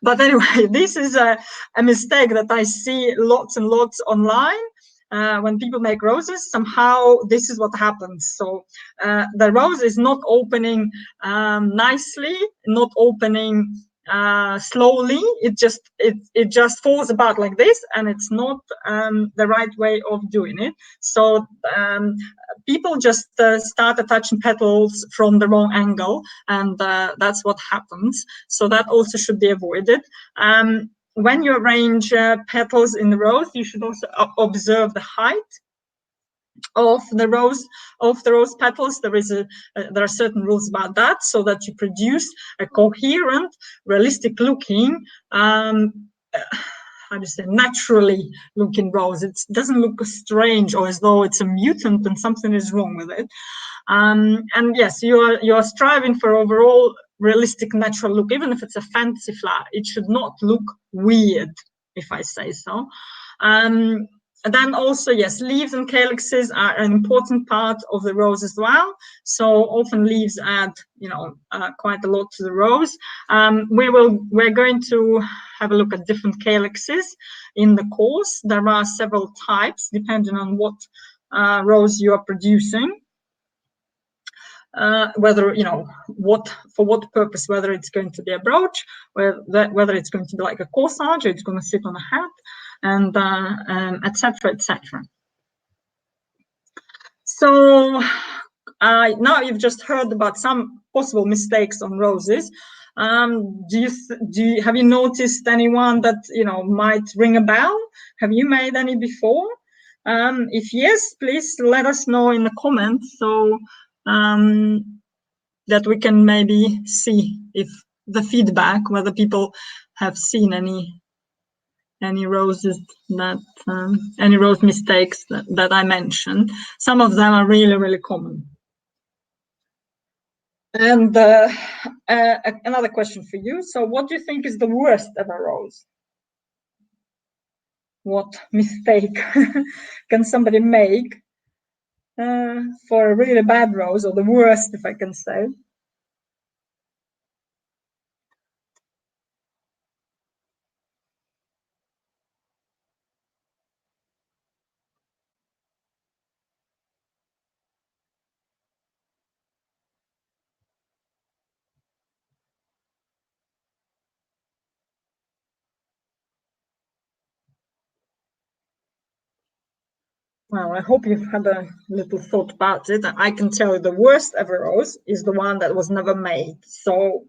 But anyway, this is a mistake that I see lots and lots online. when people make roses, somehow this is what happens. So the rose is not opening nicely, not opening slowly. It just falls apart like this, and it's not the right way of doing it. So people just start attaching petals from the wrong angle, and that's what happens. So that also should be avoided. When you arrange petals in the rose, you should also observe the height of the rose petals. There are certain rules about that, so that you produce a coherent, realistic looking, how do you say, naturally looking rose. It doesn't look strange or as though it's a mutant and something is wrong with it. And yes, you are striving for overall realistic, natural look. Even if it's a fancy flower, it should not look weird, if I say so. And then also, yes, leaves and calyxes are an important part of the rose as well. So often leaves add, quite a lot to the rose. We're going to have a look at different calyxes in the course. There are several types depending on what rose you are producing. Whether for what purpose, whether it's going to be a brooch, whether it's going to be like a corsage, or it's going to sit on a hat, and etc. etc. So now you've just heard about some possible mistakes on roses. Have you noticed anyone that might ring a bell? Have you made any before? If yes, please let us know in the comments, so that we can maybe see if the feedback, whether people have seen any roses that any rose mistakes that I mentioned. Some of them are really, really common. And another question for you. So what do you think is the worst ever rose? What mistake can somebody make for a really bad rose, or the worst, if I can say? Well, I hope you've had a little thought about it. I can tell you the worst ever rose is the one that was never made. So,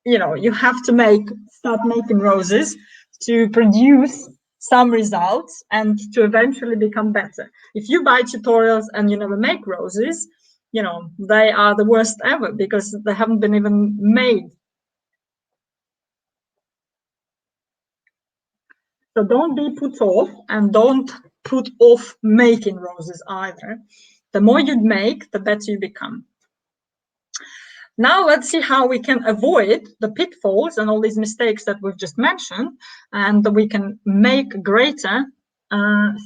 you have to start making roses to produce some results and to eventually become better. If you buy tutorials and you never make roses, they are the worst ever because they haven't been even made. So don't be put off, and don't put off making roses either. The more you make, the better you become. Now let's see how we can avoid the pitfalls and all these mistakes that we've just mentioned, and we can make greater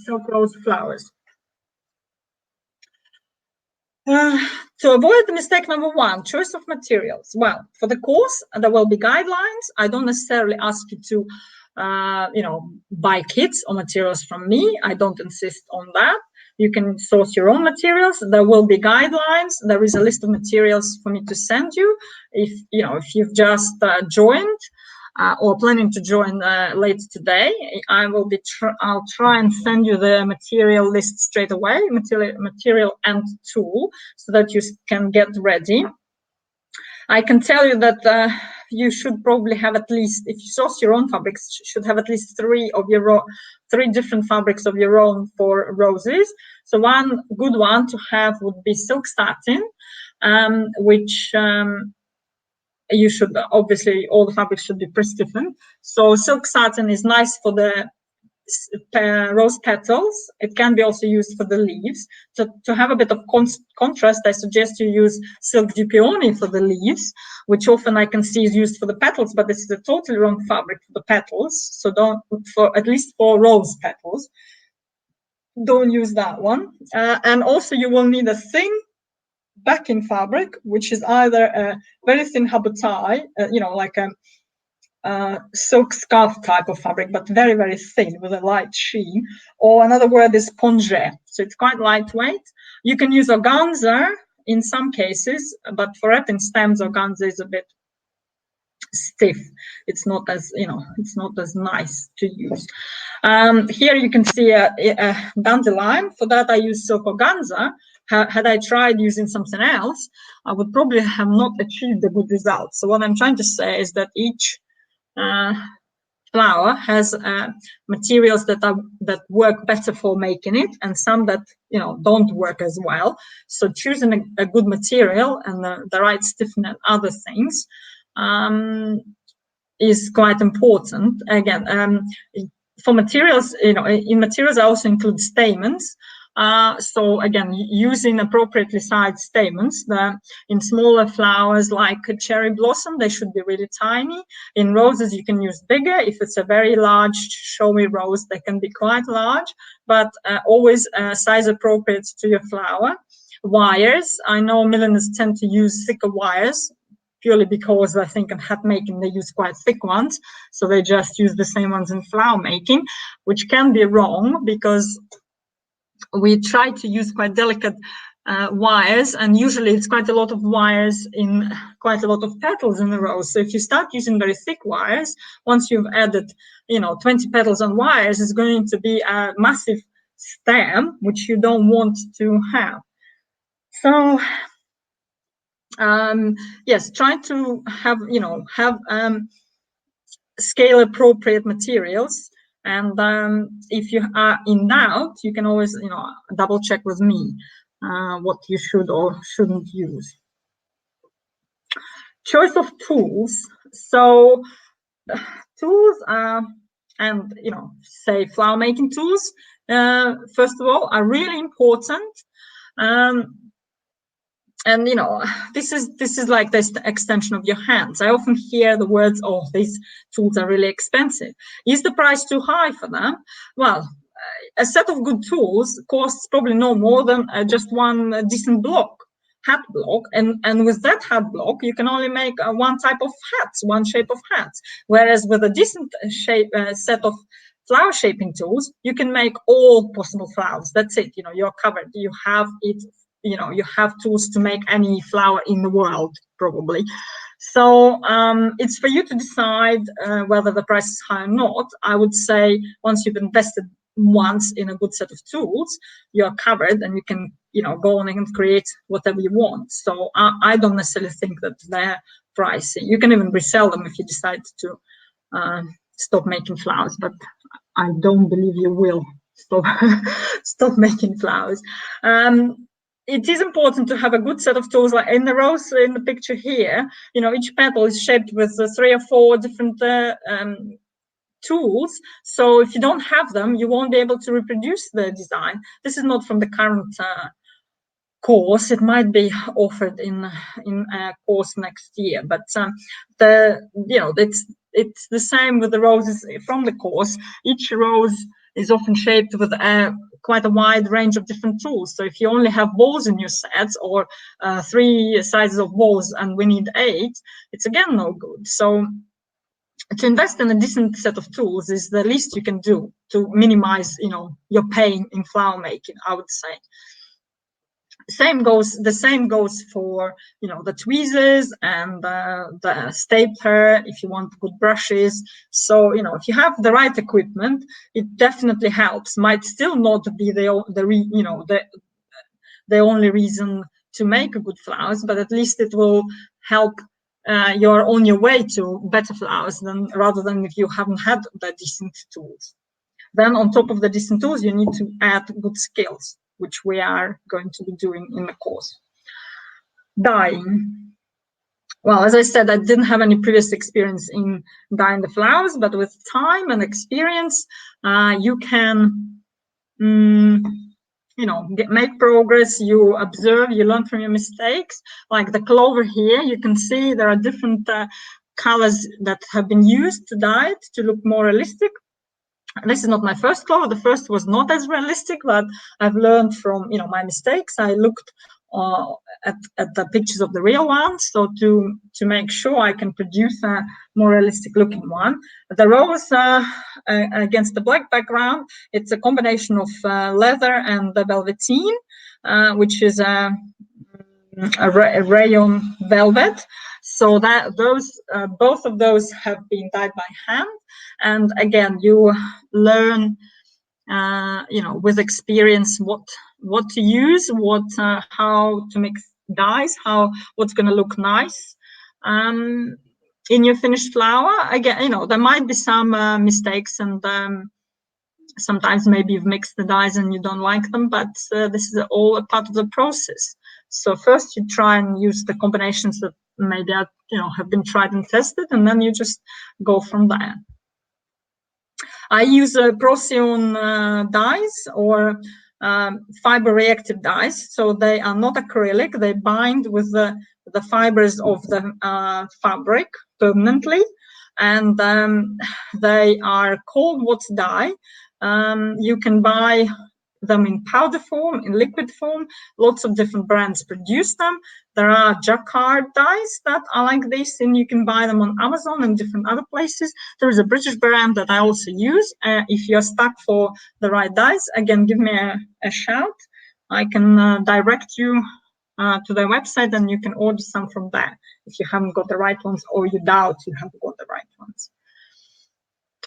silk rose flowers. To avoid the mistake number one, choice of materials. Well, for the course, there will be guidelines. I don't necessarily ask you to buy kits or materials from me. I don't insist on that. You can source your own materials. There will be guidelines. There is a list of materials for me to send you. If you've just joined or planning to join later today, I'll try and send you the material list straight away, material and tool, so that you can get ready. I can tell you that you should probably have at least, if you source your own fabrics, should have at least three different fabrics of your own for roses. So one good one to have would be silk satin, which you should, obviously, all the fabrics should be pre-stiffened. So silk satin is nice for the rose petals. It can be also used for the leaves. So to have a bit of contrast, I suggest you use silk di peony for the leaves, which often I can see is used for the petals, but this is a totally wrong fabric for the petals. So at least for rose petals, don't use that one. And also you will need a thin backing fabric, which is either a very thin habotai, like a silk scarf type of fabric, but very, very thin with a light sheen. Or another word is pongé. So it's quite lightweight. You can use organza in some cases, but for wrapping stems, organza is a bit stiff. It's not as, it's not as nice to use. Here you can see a dandelion. For that I use silk organza. Had I tried using something else, I would probably have not achieved a good result. So what I'm trying to say is that each flower has materials that work better for making it, and some that don't work as well. So choosing a good material and the right stiffness and other things is quite important. Again, for materials, in materials I also include stamens. So again, using appropriately sized stamens. In smaller flowers like a cherry blossom, they should be really tiny. In roses, you can use bigger. If it's a very large, showy rose, they can be quite large, but always size appropriate to your flower. Wires, I know milliners tend to use thicker wires, purely because I think in hat making they use quite thick ones, so they just use the same ones in flower making, which can be wrong because we try to use quite delicate wires, and usually it's quite a lot of wires in quite a lot of petals in a rose. So if you start using very thick wires, once you've added 20 petals on wires, it's going to be a massive stem, which you don't want to have. So yes, try to have scale appropriate materials, and if you are in doubt, you can always double check with me what you should or shouldn't use. Choice of tools. So tools and say flower making tools, first of all, are really important. And this is like this extension of your hands. I often hear the words, "Oh, these tools are really expensive." Is the price too high for them? Well, a set of good tools costs probably no more than just one decent hat block, and with that hat block you can only make one type of hats, one shape of hats. Whereas with a decent set of flower shaping tools, you can make all possible flowers. That's it. You're covered. You have it. You have tools to make any flower in the world, probably. So it's for you to decide whether the price is high or not. I would say once you've invested once in a good set of tools, you're covered, and you can go on and create whatever you want. So I don't necessarily think that they're pricey. You can even resell them if you decide to stop making flowers, but I don't believe you will stop making flowers. It is important to have a good set of tools. Like in the rose in the picture here, each petal is shaped with 3 or 4 different tools. So if you don't have them, you won't be able to reproduce the design. This is not from the current course. It might be offered in a course next year, but it's the same with the roses from the course. Each rose is often shaped with quite a wide range of different tools. So if you only have balls in your sets, or 3 sizes of balls and we need 8, it's again no good. So to invest in a decent set of tools is the least you can do to minimize your pain in flower making, I would say. The same goes for the tweezers and the stapler, if you want good brushes. So if you have the right equipment, it definitely helps. Might still not be the only reason to make good flowers, but at least it will help. You're on your way to better flowers rather than if you haven't had the decent tools. Then on top of the decent tools, you need to add good skills, which we are going to be doing in the course. Dyeing. Well, as I said, I didn't have any previous experience in dyeing the flowers, but with time and experience, you can, make progress. You observe, you learn from your mistakes. Like the clover here, you can see there are different colors that have been used to dye it to look more realistic. This is not my first clover. The first was not as realistic, but I've learned from my mistakes. I looked at the pictures of the real ones, so to make sure I can produce a more realistic looking one. The rose against the black background, it's a combination of leather and the velveteen, which is a rayon velvet. So that those both of those have been dyed by hand, and again you learn with experience what to use, how to mix dyes, what's going to look nice in your finished flower. Again, there might be some mistakes, and sometimes maybe you've mixed the dyes and you don't like them, but this is all a part of the process. So first you try and use the combinations that maybe have been tried and tested, and then you just go from there. I use Procyon dyes or fiber reactive dyes. So they are not acrylic. They bind with the fibers of the fabric permanently, and they are cold water dye. You can buy them in powder form, in liquid form. Lots of different brands produce them. There are jacquard dyes that are like this, and you can buy them on Amazon and different other places. There is a British brand that I also use. If you're stuck for the right dyes, again, give me a shout. I can direct you to their website, and you can order some from there if you haven't got the right ones or you doubt you haven't got the right ones.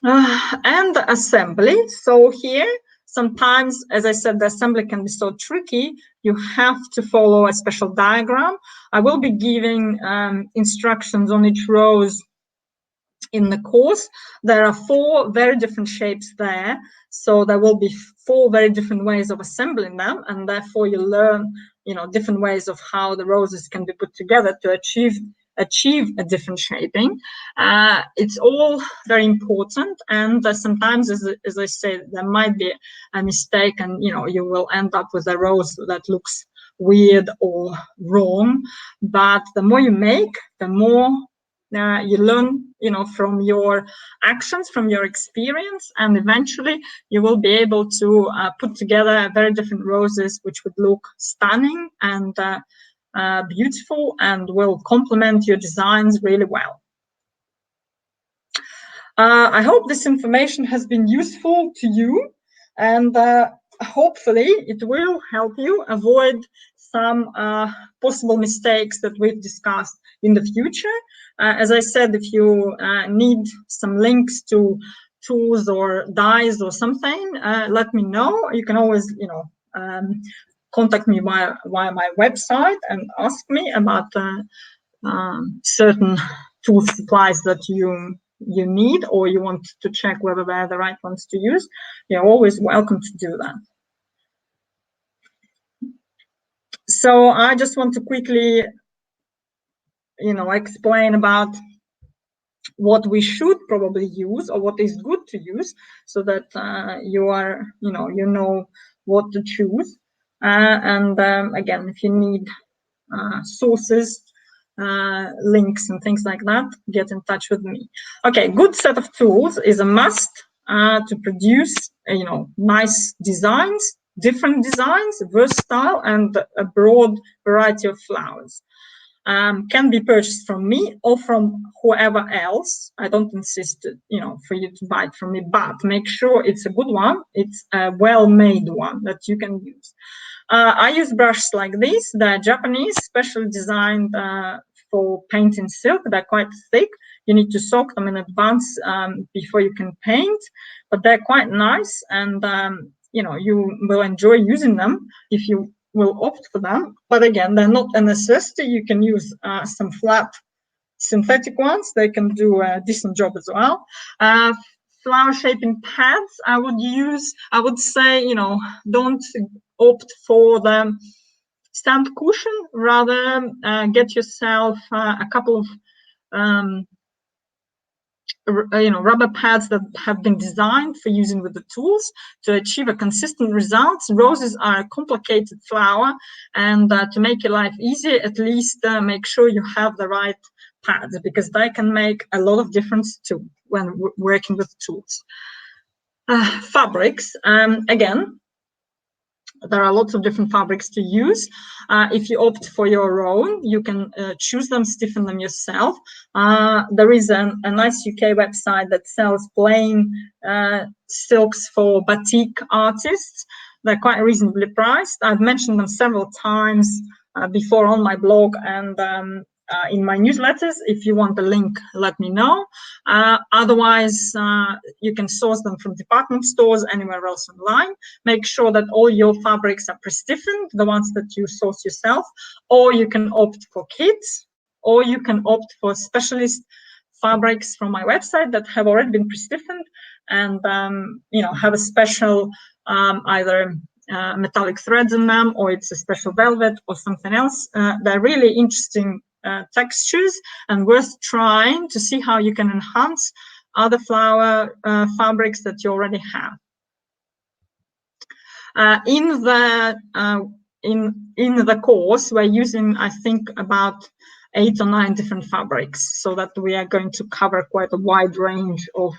And the assembly. So here, sometimes, as I said, the assembly can be so tricky. You have to follow a special diagram. I will be giving instructions on each rose in the course. There are 4 very different shapes there, so there will be 4 very different ways of assembling them, and therefore you learn different ways of how the roses can be put together to achieve a different shaping. It's all very important, and sometimes, as I said, there might be a mistake, and you will end up with a rose that looks weird or wrong. But the more you make, the more you learn from your actions, from your experience, and eventually you will be able to put together very different roses which would look stunning and beautiful and will complement your designs really well. I hope this information has been useful to you, and hopefully it will help you avoid some possible mistakes that we've discussed in the future. As I said, if you need some links to tools or dyes or something, let me know. You can always, contact me via my website and ask me about certain tool supplies that you need, or you want to check whether they're the right ones to use. You're always welcome to do that. So I just want to quickly, explain about what we should probably use, or what is good to use, so that you are, you know what to choose. And again, if you need sources, links and things like that, get in touch with me. Okay, good set of tools is a must to produce nice designs, different designs, versatile, and a broad variety of flowers. Can be purchased from me or from whoever else. I don't insist, for you to buy it from me, but make sure it's a good one. It's a well-made one that you can use. I use brushes like this. They're Japanese, specially designed for painting silk. They're quite thick. You need to soak them in advance before you can paint, but they're quite nice, and you will enjoy using them if you will opt for them. But again, they're not a necessity. You can use some flat synthetic ones. They can do a decent job as well. Flower shaping pads I would say, don't opt for the stand cushion. Rather get yourself a couple of rubber pads that have been designed for using with the tools to achieve a consistent results. Roses are a complicated flower, and to make your life easier, at least make sure you have the right pads, because they can make a lot of difference too when working with tools. Fabrics, again, There are lots of different fabrics to use. If you opt for your own, you can choose them, stiffen them yourself. There is a nice UK website that sells plain silks for batik artists. They're quite reasonably priced. I've mentioned them several times before on my blog and in my newsletters. If you want the link, let me know. Otherwise, you can source them from department stores, anywhere else online. Make sure that all your fabrics are pre-stiffened, the ones that you source yourself, or you can opt for kits, or you can opt for specialist fabrics from my website that have already been pre-stiffened and have a special either metallic threads in them, or it's a special velvet or something else. They're really interesting textures and worth trying to see how you can enhance other flower fabrics that you already have. In the course, we're using, I think, about 8 or 9 different fabrics, so that we are going to cover quite a wide range of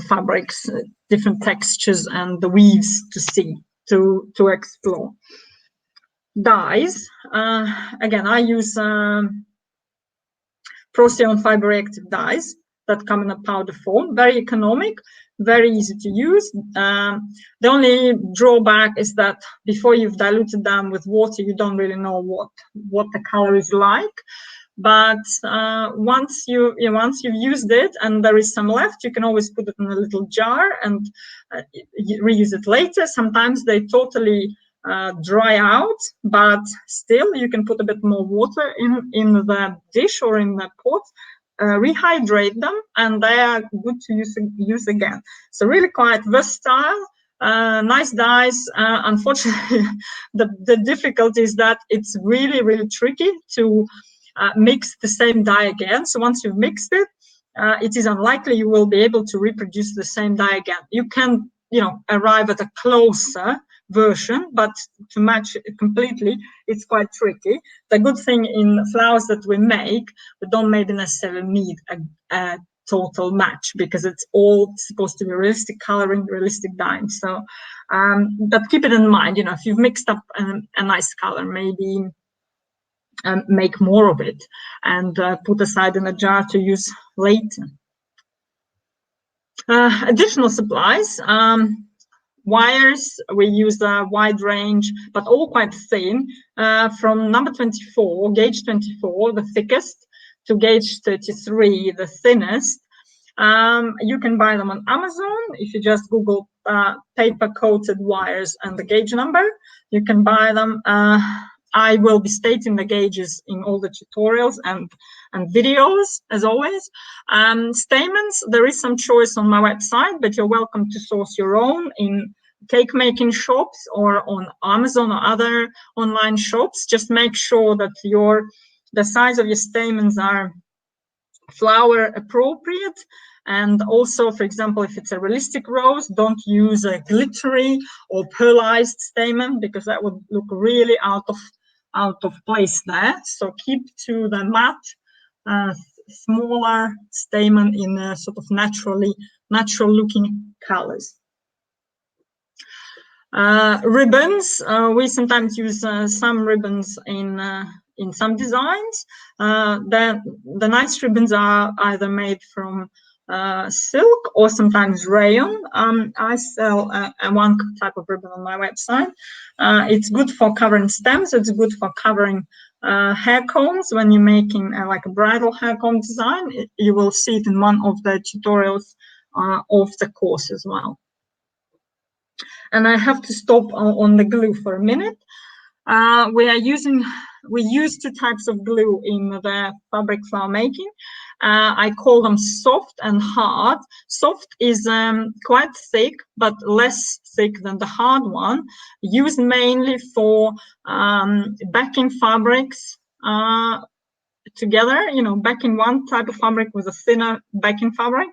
fabrics, different textures, and the weaves to see, to explore. Dyes, again, I use Procyon fiber reactive dyes that come in a powder form, very economic, very easy to use. The only drawback is that before you've diluted them with water, you don't really know what the color is like. But once you've used it and there is some left, you can always put it in a little jar and reuse it later. Sometimes they totally dry out, but still you can put a bit more water in the dish or in the pot, rehydrate them, and they are good to use again. So really quite versatile, nice dyes. Unfortunately, the difficulty is that it's really, really tricky to mix the same dye again. So once you've mixed it, it is unlikely you will be able to reproduce the same dye again. You can, arrive at a closer version, but to match it completely, it's quite tricky. The good thing in flowers that we don't maybe necessarily need a total match, because it's all supposed to be realistic coloring, realistic dyeing. So, but keep it in mind, if you've mixed up a nice color, maybe make more of it and put aside in a jar to use later. Additional supplies. Wires, we use a wide range, but all quite thin, from number 24, gauge 24, the thickest, to gauge 33, the thinnest. You can buy them on Amazon. If you just Google paper-coated wires and the gauge number, you can buy them. I will be stating the gauges in all the tutorials and videos, as always. Stamens, there is some choice on my website, but you're welcome to source your own in cake making shops or on Amazon or other online shops. Just make sure that the size of your stamens are flower appropriate. And also, for example, if it's a realistic rose, don't use a glittery or pearlized stamen, because that would look really out of place there. So keep to the matte, smaller stamen in a sort of natural looking colors. Ribbons, we sometimes use some ribbons in some designs. The nice ribbons are either made from silk or sometimes rayon. I sell one type of ribbon on my website. It's good for covering stems. It's good for covering hair combs when you're making like a bridal hair comb design. You will see it in one of the tutorials of the course as well. And I have to stop on the glue for a minute. We use 2 types of glue in the fabric flower making. I call them soft and hard. Soft is quite thick, but less thick than the hard one, used mainly for backing fabrics together, backing one type of fabric with a thinner backing fabric.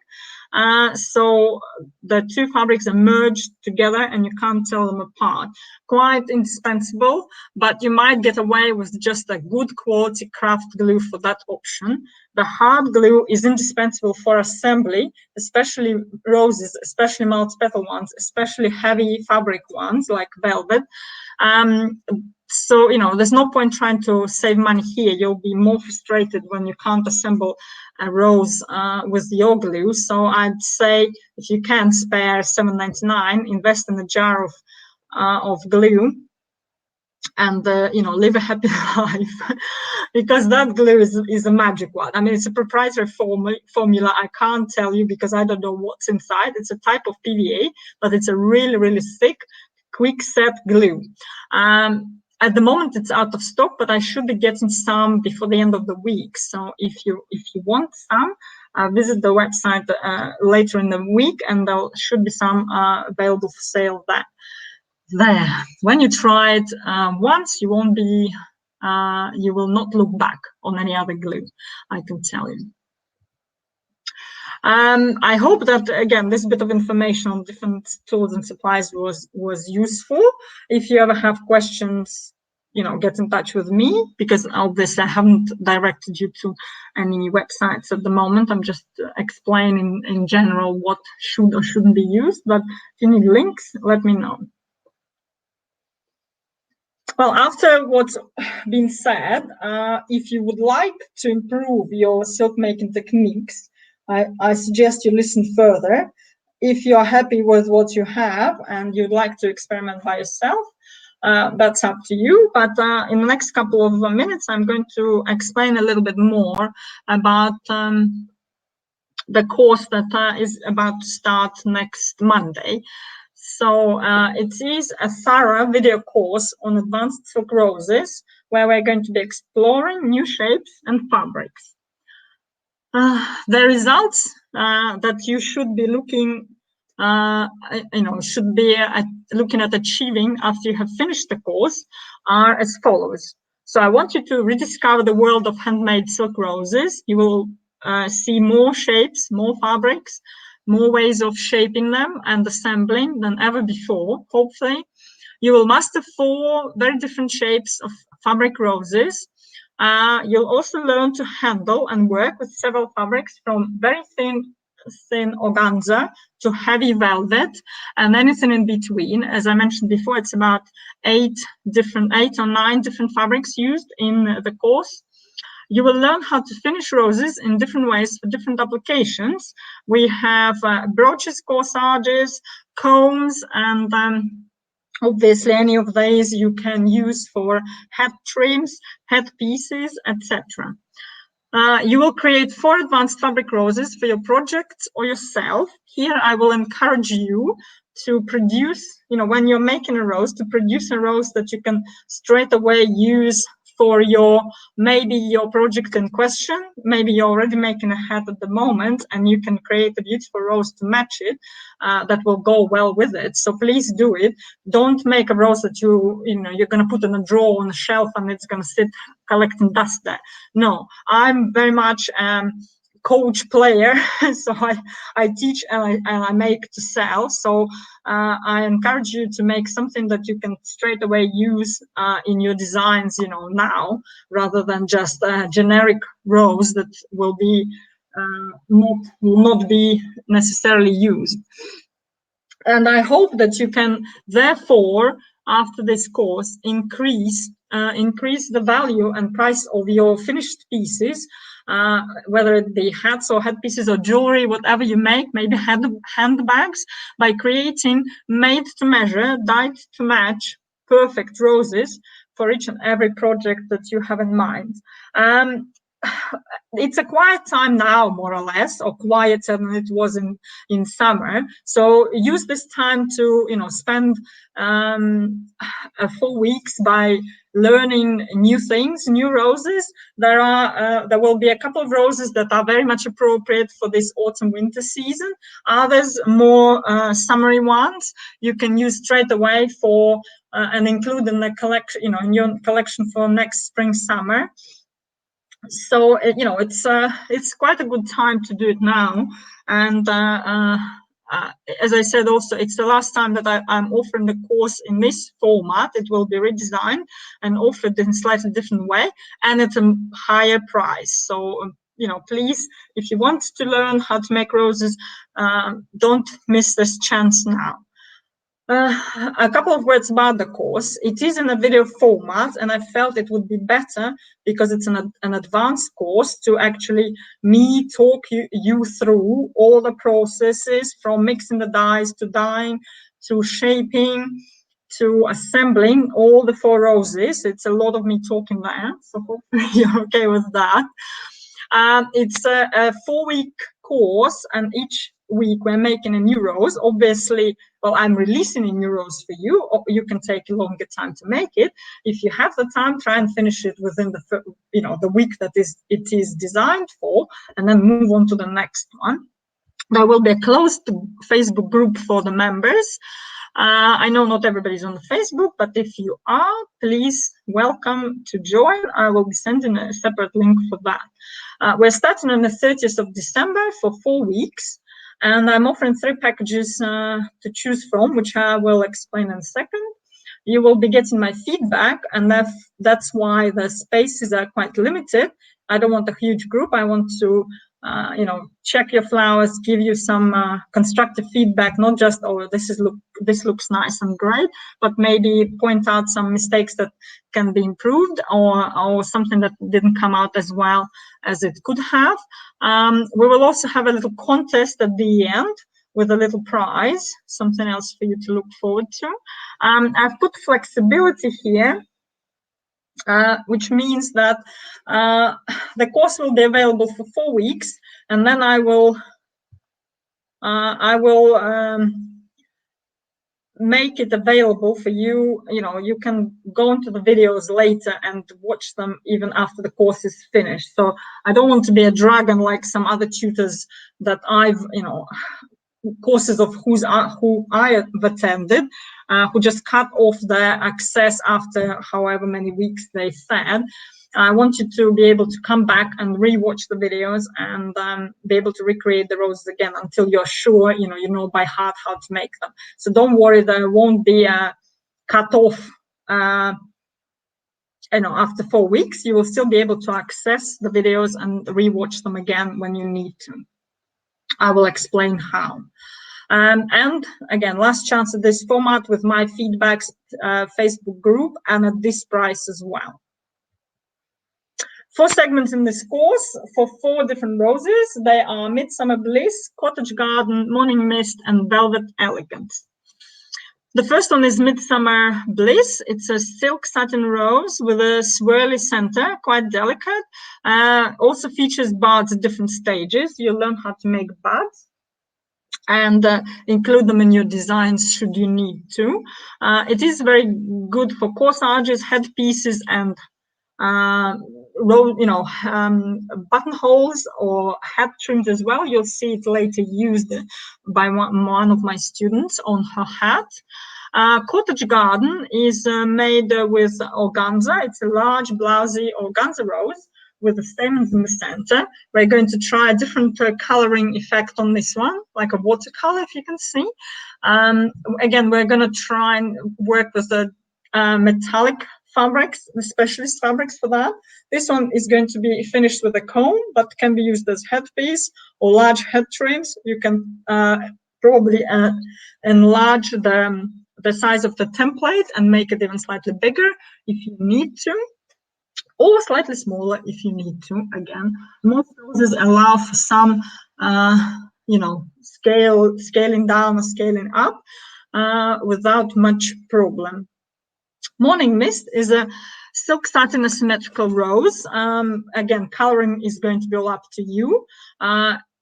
So the two fabrics are merged together and you can't tell them apart. Quite indispensable, but you might get away with just a good quality craft glue for that option. The hard glue is indispensable for assembly, especially roses, especially multi-petal ones, especially heavy fabric ones like velvet. So, there's no point trying to save money here. You'll be more frustrated when you can't assemble a rose with your glue. So I'd say if you can spare $7.99, invest in a jar of glue and live a happy life, because that glue is a magic one. I mean, it's a proprietary formula. I can't tell you because I don't know what's inside. It's a type of PVA, but it's a really, really thick, quick set glue. At the moment it's out of stock, but I should be getting some before the end of the week. So if you want some, visit the website later in the week, and there should be some available for sale there. When you try it once, you won't be, you will not look back on any other glue, I can tell you. I hope that, again, this bit of information on different tools and supplies was useful. If you ever have questions, get in touch with me, because obviously I haven't directed you to any websites at the moment. I'm just explaining in general what should or shouldn't be used. But if you need links, let me know. Well, after what's been said, if you would like to improve your silk making techniques, I suggest you listen further. If you're happy with what you have and you'd like to experiment by yourself, that's up to you. But in the next couple of minutes, I'm going to explain a little bit more about the course that is about to start next Monday. So it is a thorough video course on advanced silk roses, where we're going to be exploring new shapes and fabrics. The results that you should be looking, looking at achieving after you have finished the course are as follows. So I want you to rediscover the world of handmade silk roses. You will see more shapes, more fabrics, more ways of shaping them and assembling than ever before, hopefully. You will master 4 very different shapes of fabric roses. You'll also learn to handle and work with several fabrics, from very thin organza to heavy velvet and anything in between. As I mentioned before, it's about 8 or 9 different fabrics used in the course. You will learn how to finish roses in different ways for different applications. We have brooches, corsages, combs, and obviously any of these you can use for head trims, head pieces, etc. You will create 4 advanced fabric roses for your project or yourself. Here I will encourage you to produce, when you're making a rose, to produce a rose that you can straight away use for maybe your project in question. Maybe you're already making a hat at the moment and you can create a beautiful rose to match it that will go well with it. So please do it. Don't make a rose that you're going to put in a drawer on a shelf and it's going to sit collecting dust there. No, I'm very much coach player, so I teach and I make to sell. So I encourage you to make something that you can straight away use in your designs, now, rather than just a generic rose that will not be necessarily used. And I hope that you can, therefore, after this course, increase the value and price of your finished pieces, whether it be hats or headpieces or jewelry, whatever you make, maybe handbags, by creating made-to-measure, dyed-to-match perfect roses for each and every project that you have in mind. It's a quiet time now, more or less, or quieter than it was in summer. So use this time to spend 4 weeks by learning new things, new roses. There will be a couple of roses that are very much appropriate for this autumn-winter season. Others more summery ones you can use straight away for and include in the collection, in your collection for next spring, summer. So you know, it's quite a good time to do it now. And as I said, also it's the last time that I'm offering the course in this format. It will be redesigned and offered in a slightly different way, and it's a higher price. So you know, please, if you want to learn how to make roses, don't miss this chance now. A couple of words about the course. It is in a video format, and I felt it would be better because it's an advanced course to actually me talk you through all the processes from mixing the dyes to dyeing to shaping to assembling all the 4 roses. It's a lot of me talking there, so hopefully you're okay with that. It's a 4-week course, and each week we're making a new rose. Obviously, well, I'm releasing a new rose for you, or you can take a longer time to make it. If you have the time, try and finish it within the week that it is designed for, and then move on to the next one. There will be a closed Facebook group for the members. I know not everybody's on the Facebook, but if you are, please welcome to join. I will be sending a separate link for that. We're starting on the 30th of December for 4 weeks, and I'm offering 3 packages to choose from, which I will explain in a second. You will be getting my feedback, and that's why the spaces are quite limited. I don't want a huge group. I want to check your flowers, give you some constructive feedback, not just, oh, this looks nice and great, but maybe point out some mistakes that can be improved, or something that didn't come out as well as it could have. We will also have a little contest at the end with a little prize, something else for you to look forward to. I've put flexibility here, which means that the course will be available for 4 weeks, and then I will make it available for you. You know, you can go into the videos later and watch them even after the course is finished. So I don't want to be a dragon like some other tutors that I've, courses of who I have attended, who just cut off their access after however many weeks they said. I want you to be able to come back and re-watch the videos and be able to recreate the roses again until you're sure, you know by heart how to make them. So don't worry, there won't be a cut off. After 4 weeks, you will still be able to access the videos and re-watch them again when you need to. I will explain how. And again, last chance at this format with my feedbacks Facebook group, and at this price as well. 4 segments in this course for 4 different roses. They are Midsummer Bliss, Cottage Garden, Morning Mist, and Velvet Elegant. The first one is Midsummer Bliss. It's a silk satin rose with a swirly center, quite delicate. Also features buds at different stages. You'll learn how to make buds and include them in your designs should you need to. It is very good for corsages, headpieces, and buttonholes or hat trims as well. You'll see it later used by one of my students on her hat. Cottage Garden is made with organza. It's a large, blousy organza rose with the stamens in the center. We're going to try a different coloring effect on this one, like a watercolor, if you can see. Again, we're going to try and work with the metallic fabrics, the specialist fabrics for that. This one is going to be finished with a comb, but can be used as headpiece or large head trims. You can probably enlarge the size of the template and make it even slightly bigger if you need to, or slightly smaller if you need to. Again, most roses allow for some scaling down or scaling up without much problem. Morning Mist is a silk satin asymmetrical rose. Again, coloring is going to be all up to you.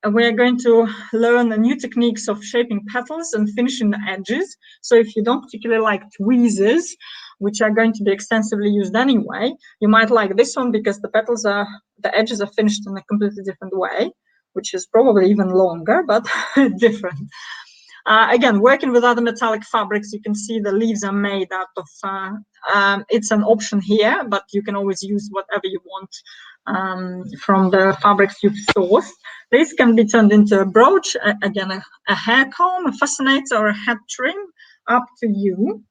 We're going to learn the new techniques of shaping petals and finishing the edges. So if you don't particularly like tweezers, which are going to be extensively used anyway, you might like this one because the edges are finished in a completely different way, which is probably even longer, but different. Again, working with other metallic fabrics, you can see the leaves are made out of, it's an option here, but you can always use whatever you want from the fabrics you've sourced. This can be turned into a brooch, again, a hair comb, a fascinator, or a head trim, up to you.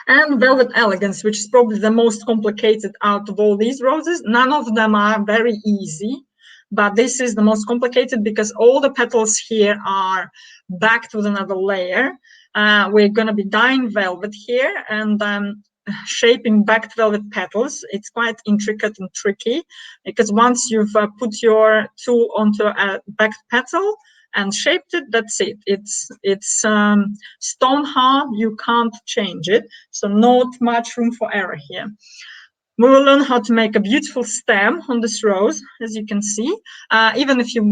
And Velvet Elegance, which is probably the most complicated out of all these roses. None of them are very easy, but this is the most complicated because all the petals here are backed with another layer. We're going to be dyeing velvet here and shaping backed velvet petals. It's quite intricate and tricky because once you've put your tool onto a backed petal and shaped it, that's it. It's stone hard, you can't change it, so not much room for error here. We will learn how to make a beautiful stem on this rose, as you can see. Even if you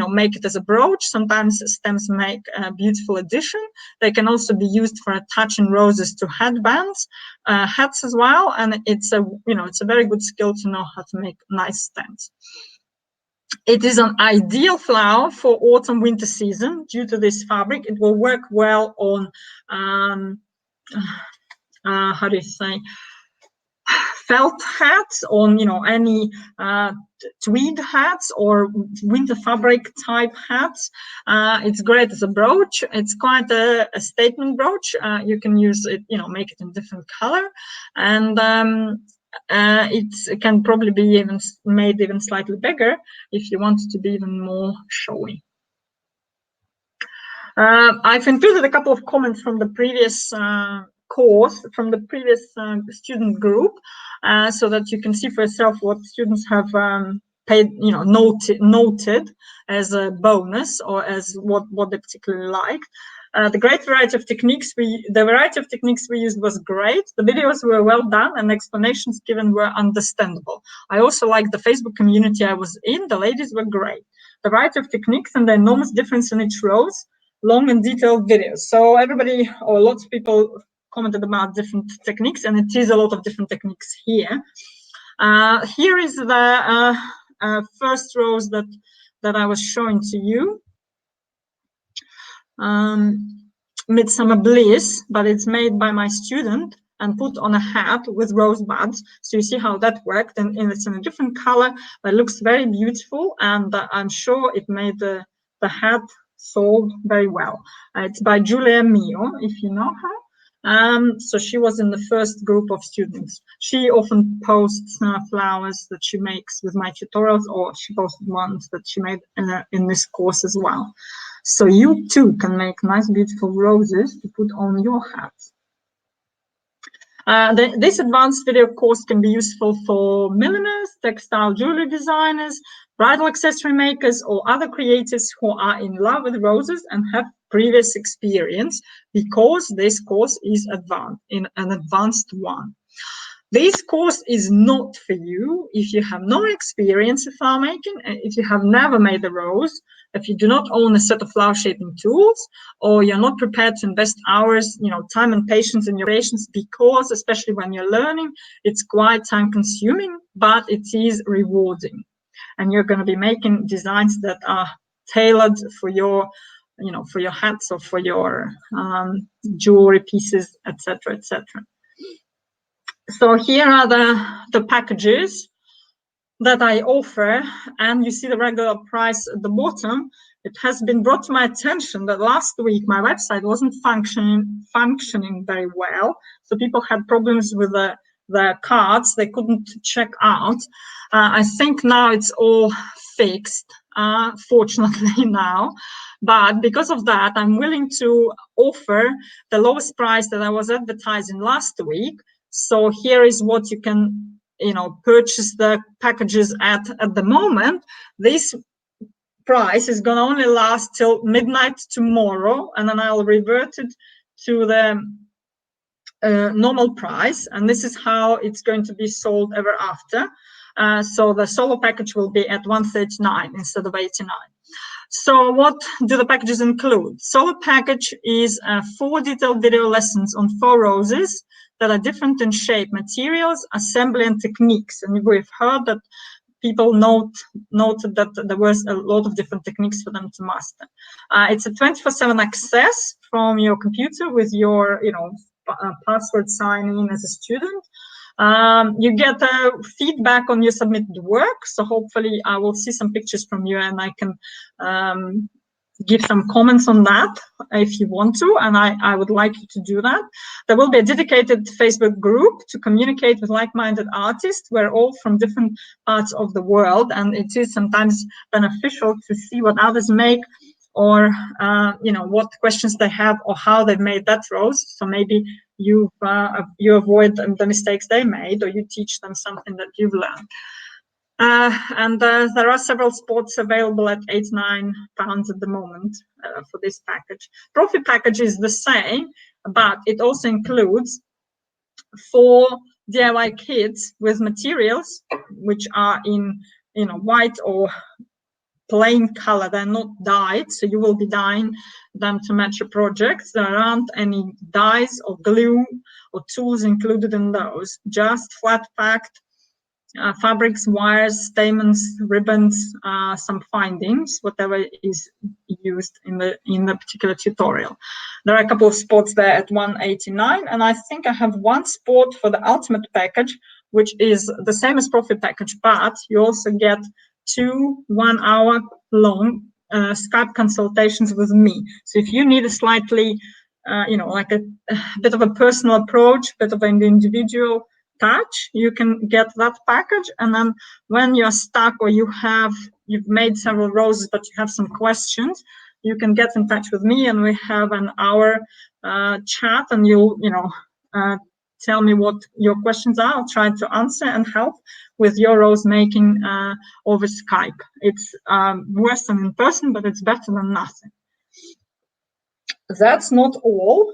make it as a brooch, sometimes stems make a beautiful addition. They can also be used for attaching roses to headbands, hats as well, and it's a very good skill to know how to make nice stems. It is an ideal flower for autumn-winter season due to this fabric. It will work well on, how do you say, felt hats, on any tweed hats or winter fabric type hats. It's great as a brooch. It's quite a statement brooch. You can use it, make it in different color, and it can probably be made even slightly bigger if you want it to be even more showy. I've included a couple of comments from the previous course, from the previous student group, so that you can see for yourself what students have noted as a bonus, or as what they particularly liked. The variety of techniques we used was great. The videos were well done and explanations given were understandable. I also liked the Facebook community I was in. The ladies were great. The variety of techniques and the enormous difference in each rose. Long and detailed videos. So everybody, or lots of people, commented about different techniques, and it is a lot of different techniques here. Here is the first rose that I was showing to you. Midsummer Bliss, but it's made by my student and put on a hat with rosebuds. So you see how that worked, and it's in a different color, but it looks very beautiful, and I'm sure it made the hat sold very well. It's by Julia Mio, if you know her. So she was in the first group of students. She often posts flowers that she makes with my tutorials, or she posted ones that she made in this course as well. So you too can make nice, beautiful roses to put on your hats. This advanced video course can be useful for milliners, textile jewelry designers, bridal accessory makers, or other creators who are in love with roses and have previous experience, because this course is an advanced one. This course is not for you if you have no experience in flower making, if you have never made a rose, if you do not own a set of flower shaping tools, or you're not prepared to invest hours, time and patience in your creations, because especially when you're learning, it's quite time consuming, but it is rewarding. And you're going to be making designs that are tailored for your, for your hats or for your jewelry pieces, etc., etc. So here are the packages that I offer, and you see the regular price at the bottom. It has been brought to my attention that last week my website wasn't functioning very well, so people had problems with the cards. They couldn't check out. I think now it's all fixed, fortunately now, but because of that, I'm willing to offer the lowest price that I was advertising last week. So here is what you can purchase the packages at the moment. This price is going to only last till midnight tomorrow, and then I'll revert it to the normal price, and this is how it's going to be sold ever after. So the solo package will be at $139 instead of $89. So what do the packages include? Solo package is 4 detailed video lessons on 4 roses that are different in shape, materials, assembly, and techniques. And we've heard that people noted that there was a lot of different techniques for them to master. It's a 24/7 access from your computer with your password sign in as a student. You get feedback on your submitted work. So hopefully I will see some pictures from you and I can give some comments on that if you want to, and I would like you to do that. There will be a dedicated Facebook group to communicate with like-minded artists. We're all from different parts of the world, and it is sometimes beneficial to see what others make, or what questions they have, or how they've made that rose. So maybe you avoid the mistakes they made, or you teach them something that you've learned. And there are several sports available at £8-9 at the moment for this package. Profit package is the same, but it also includes 4 DIY kits with materials which are in white or plain color. They're not dyed, so you will be dyeing them to match your projects. There aren't any dyes or glue or tools included in those, just flat packed fabrics, wires, stamens, ribbons, some findings, whatever is used in the particular tutorial. There are a couple of spots there at £189, and I think I have one spot for the ultimate package, which is the same as profit package, but you also get 2 1-hour long Skype consultations with me. So if you need a slightly, like a bit of a personal approach, bit of an individual touch, you can get that package. And then when you're stuck, or you've made several roses but you have some questions, you can get in touch with me, and we have an hour chat, and you'll tell me what your questions are. I'll try to answer and help with your rose making over Skype. It's worse than in person, but it's better than nothing. That's not all.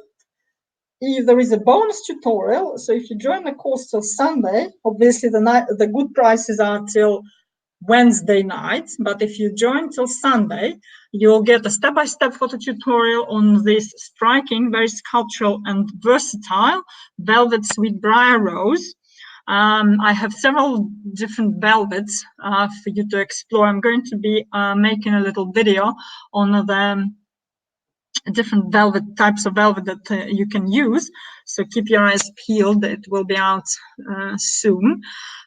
If there is a bonus tutorial, so if you join the course till Sunday, obviously the good prices are till Wednesday night, but if you join till Sunday, you'll get a step-by-step photo tutorial on this striking, very sculptural and versatile velvet sweetbriar rose. I have several different velvets for you to explore. I'm going to be making a little video on the different types of velvet that you can use, so keep your eyes peeled. It will be out soon.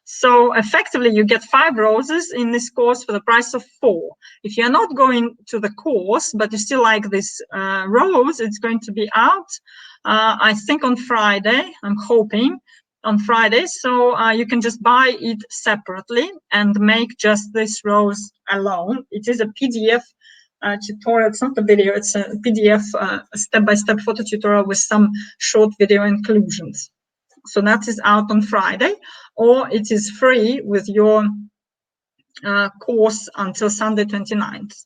So effectively you get 5 roses in this course for the price of 4. If you're not going to the course but you still like this rose, it's going to be out I think on Friday. I'm hoping on Friday, so you can just buy it separately and make just this rose alone. It is a PDF tutorial. It's not a video, it's a PDF step-by-step photo tutorial with some short video inclusions. So that is out on Friday, or it is free with your course until Sunday 29th.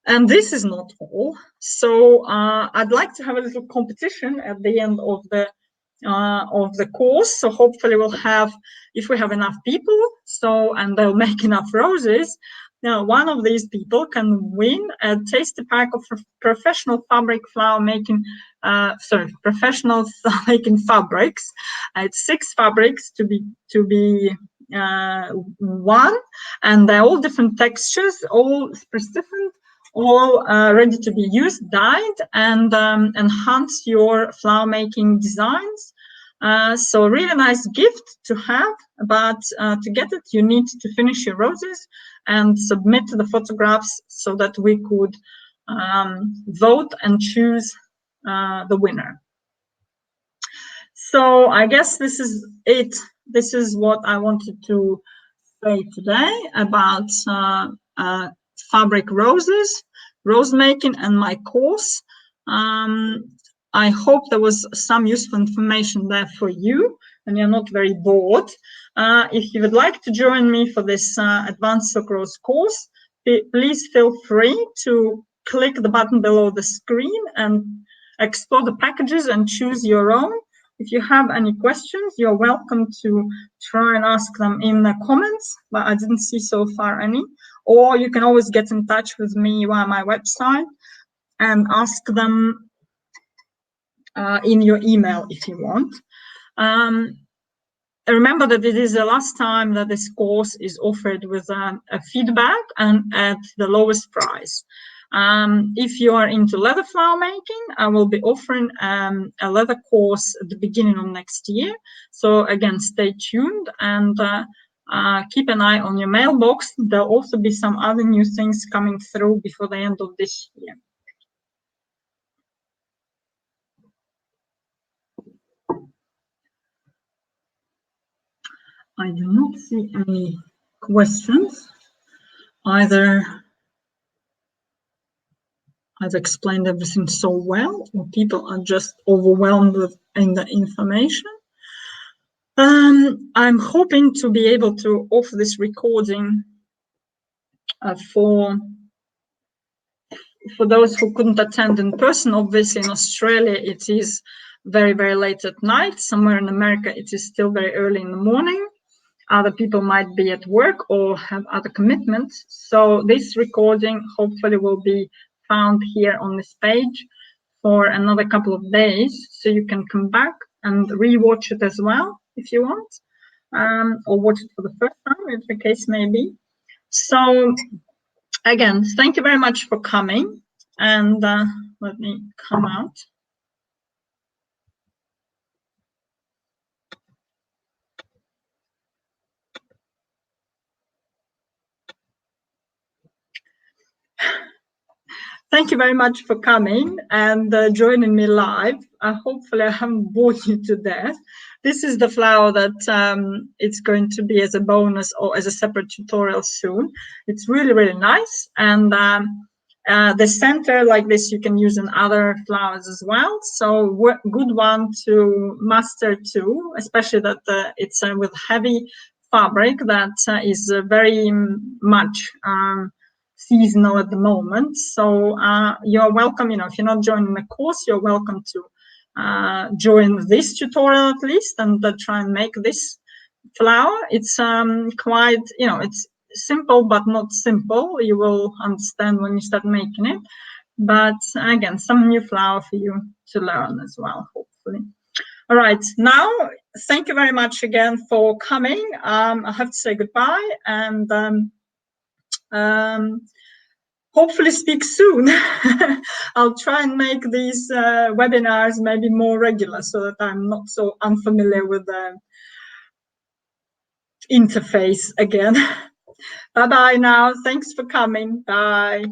And this is not all. So I'd like to have a little competition at the end of the course. So hopefully we'll have, if we have enough people, and they'll make enough roses, now one of these people can win a tasty pack of professional professional making fabrics. It's 6 fabrics to be won, and they're all different textures, all specific, all ready to be used, dyed, and enhance your flower making designs. So a really nice gift to have, but to get it, you need to finish your roses and submit the photographs so that we could vote and choose the winner. So I guess this is it. This is what I wanted to say today about fabric roses, rose making, and my course. I hope there was some useful information there for you and you're not very bored. If you would like to join me for this Advanced Silk Rose course, please feel free to click the button below the screen and explore the packages and choose your own. If you have any questions, you're welcome to try and ask them in the comments, but I didn't see so far any. Or you can always get in touch with me via my website and ask them in your email if you want. Remember that it is the last time that this course is offered with a feedback and at the lowest price. If you are into leather flower making, I will be offering a leather course at the beginning of next year. So again, stay tuned and keep an eye on your mailbox. There'll also be some other new things coming through before the end of this year. I do not see any questions. Either I've explained everything so well, or people are just overwhelmed with the information. I'm hoping to be able to offer this recording for those who couldn't attend in person. Obviously, in Australia, it is very, very late at night. Somewhere in America, it is still very early in the morning. Other people might be at work or have other commitments. So this recording hopefully will be found here on this page for another couple of days. So you can come back and re-watch it as well if you want, or watch it for the first time, if the case may be. So again, thank you very much for coming. And let me come out. Thank you very much for coming and joining me live. Hopefully I haven't bored you to death. This is the flower that it's going to be as a bonus or as a separate tutorial soon. It's really, really nice. And the center like this you can use in other flowers as well. So good one to master too, especially that it's with heavy fabric that is very much seasonal at the moment. So you're welcome, if you're not joining the course, you're welcome to join this tutorial at least and try and make this flower. It's quite, it's simple but not simple. You will understand when you start making it. But again, some new flower for you to learn as well, hopefully. All right, now, thank you very much again for coming. I have to say goodbye and hopefully speak soon. I'll try and make these webinars maybe more regular so that I'm not so unfamiliar with the interface again. Bye-bye now. Thanks for coming. Bye.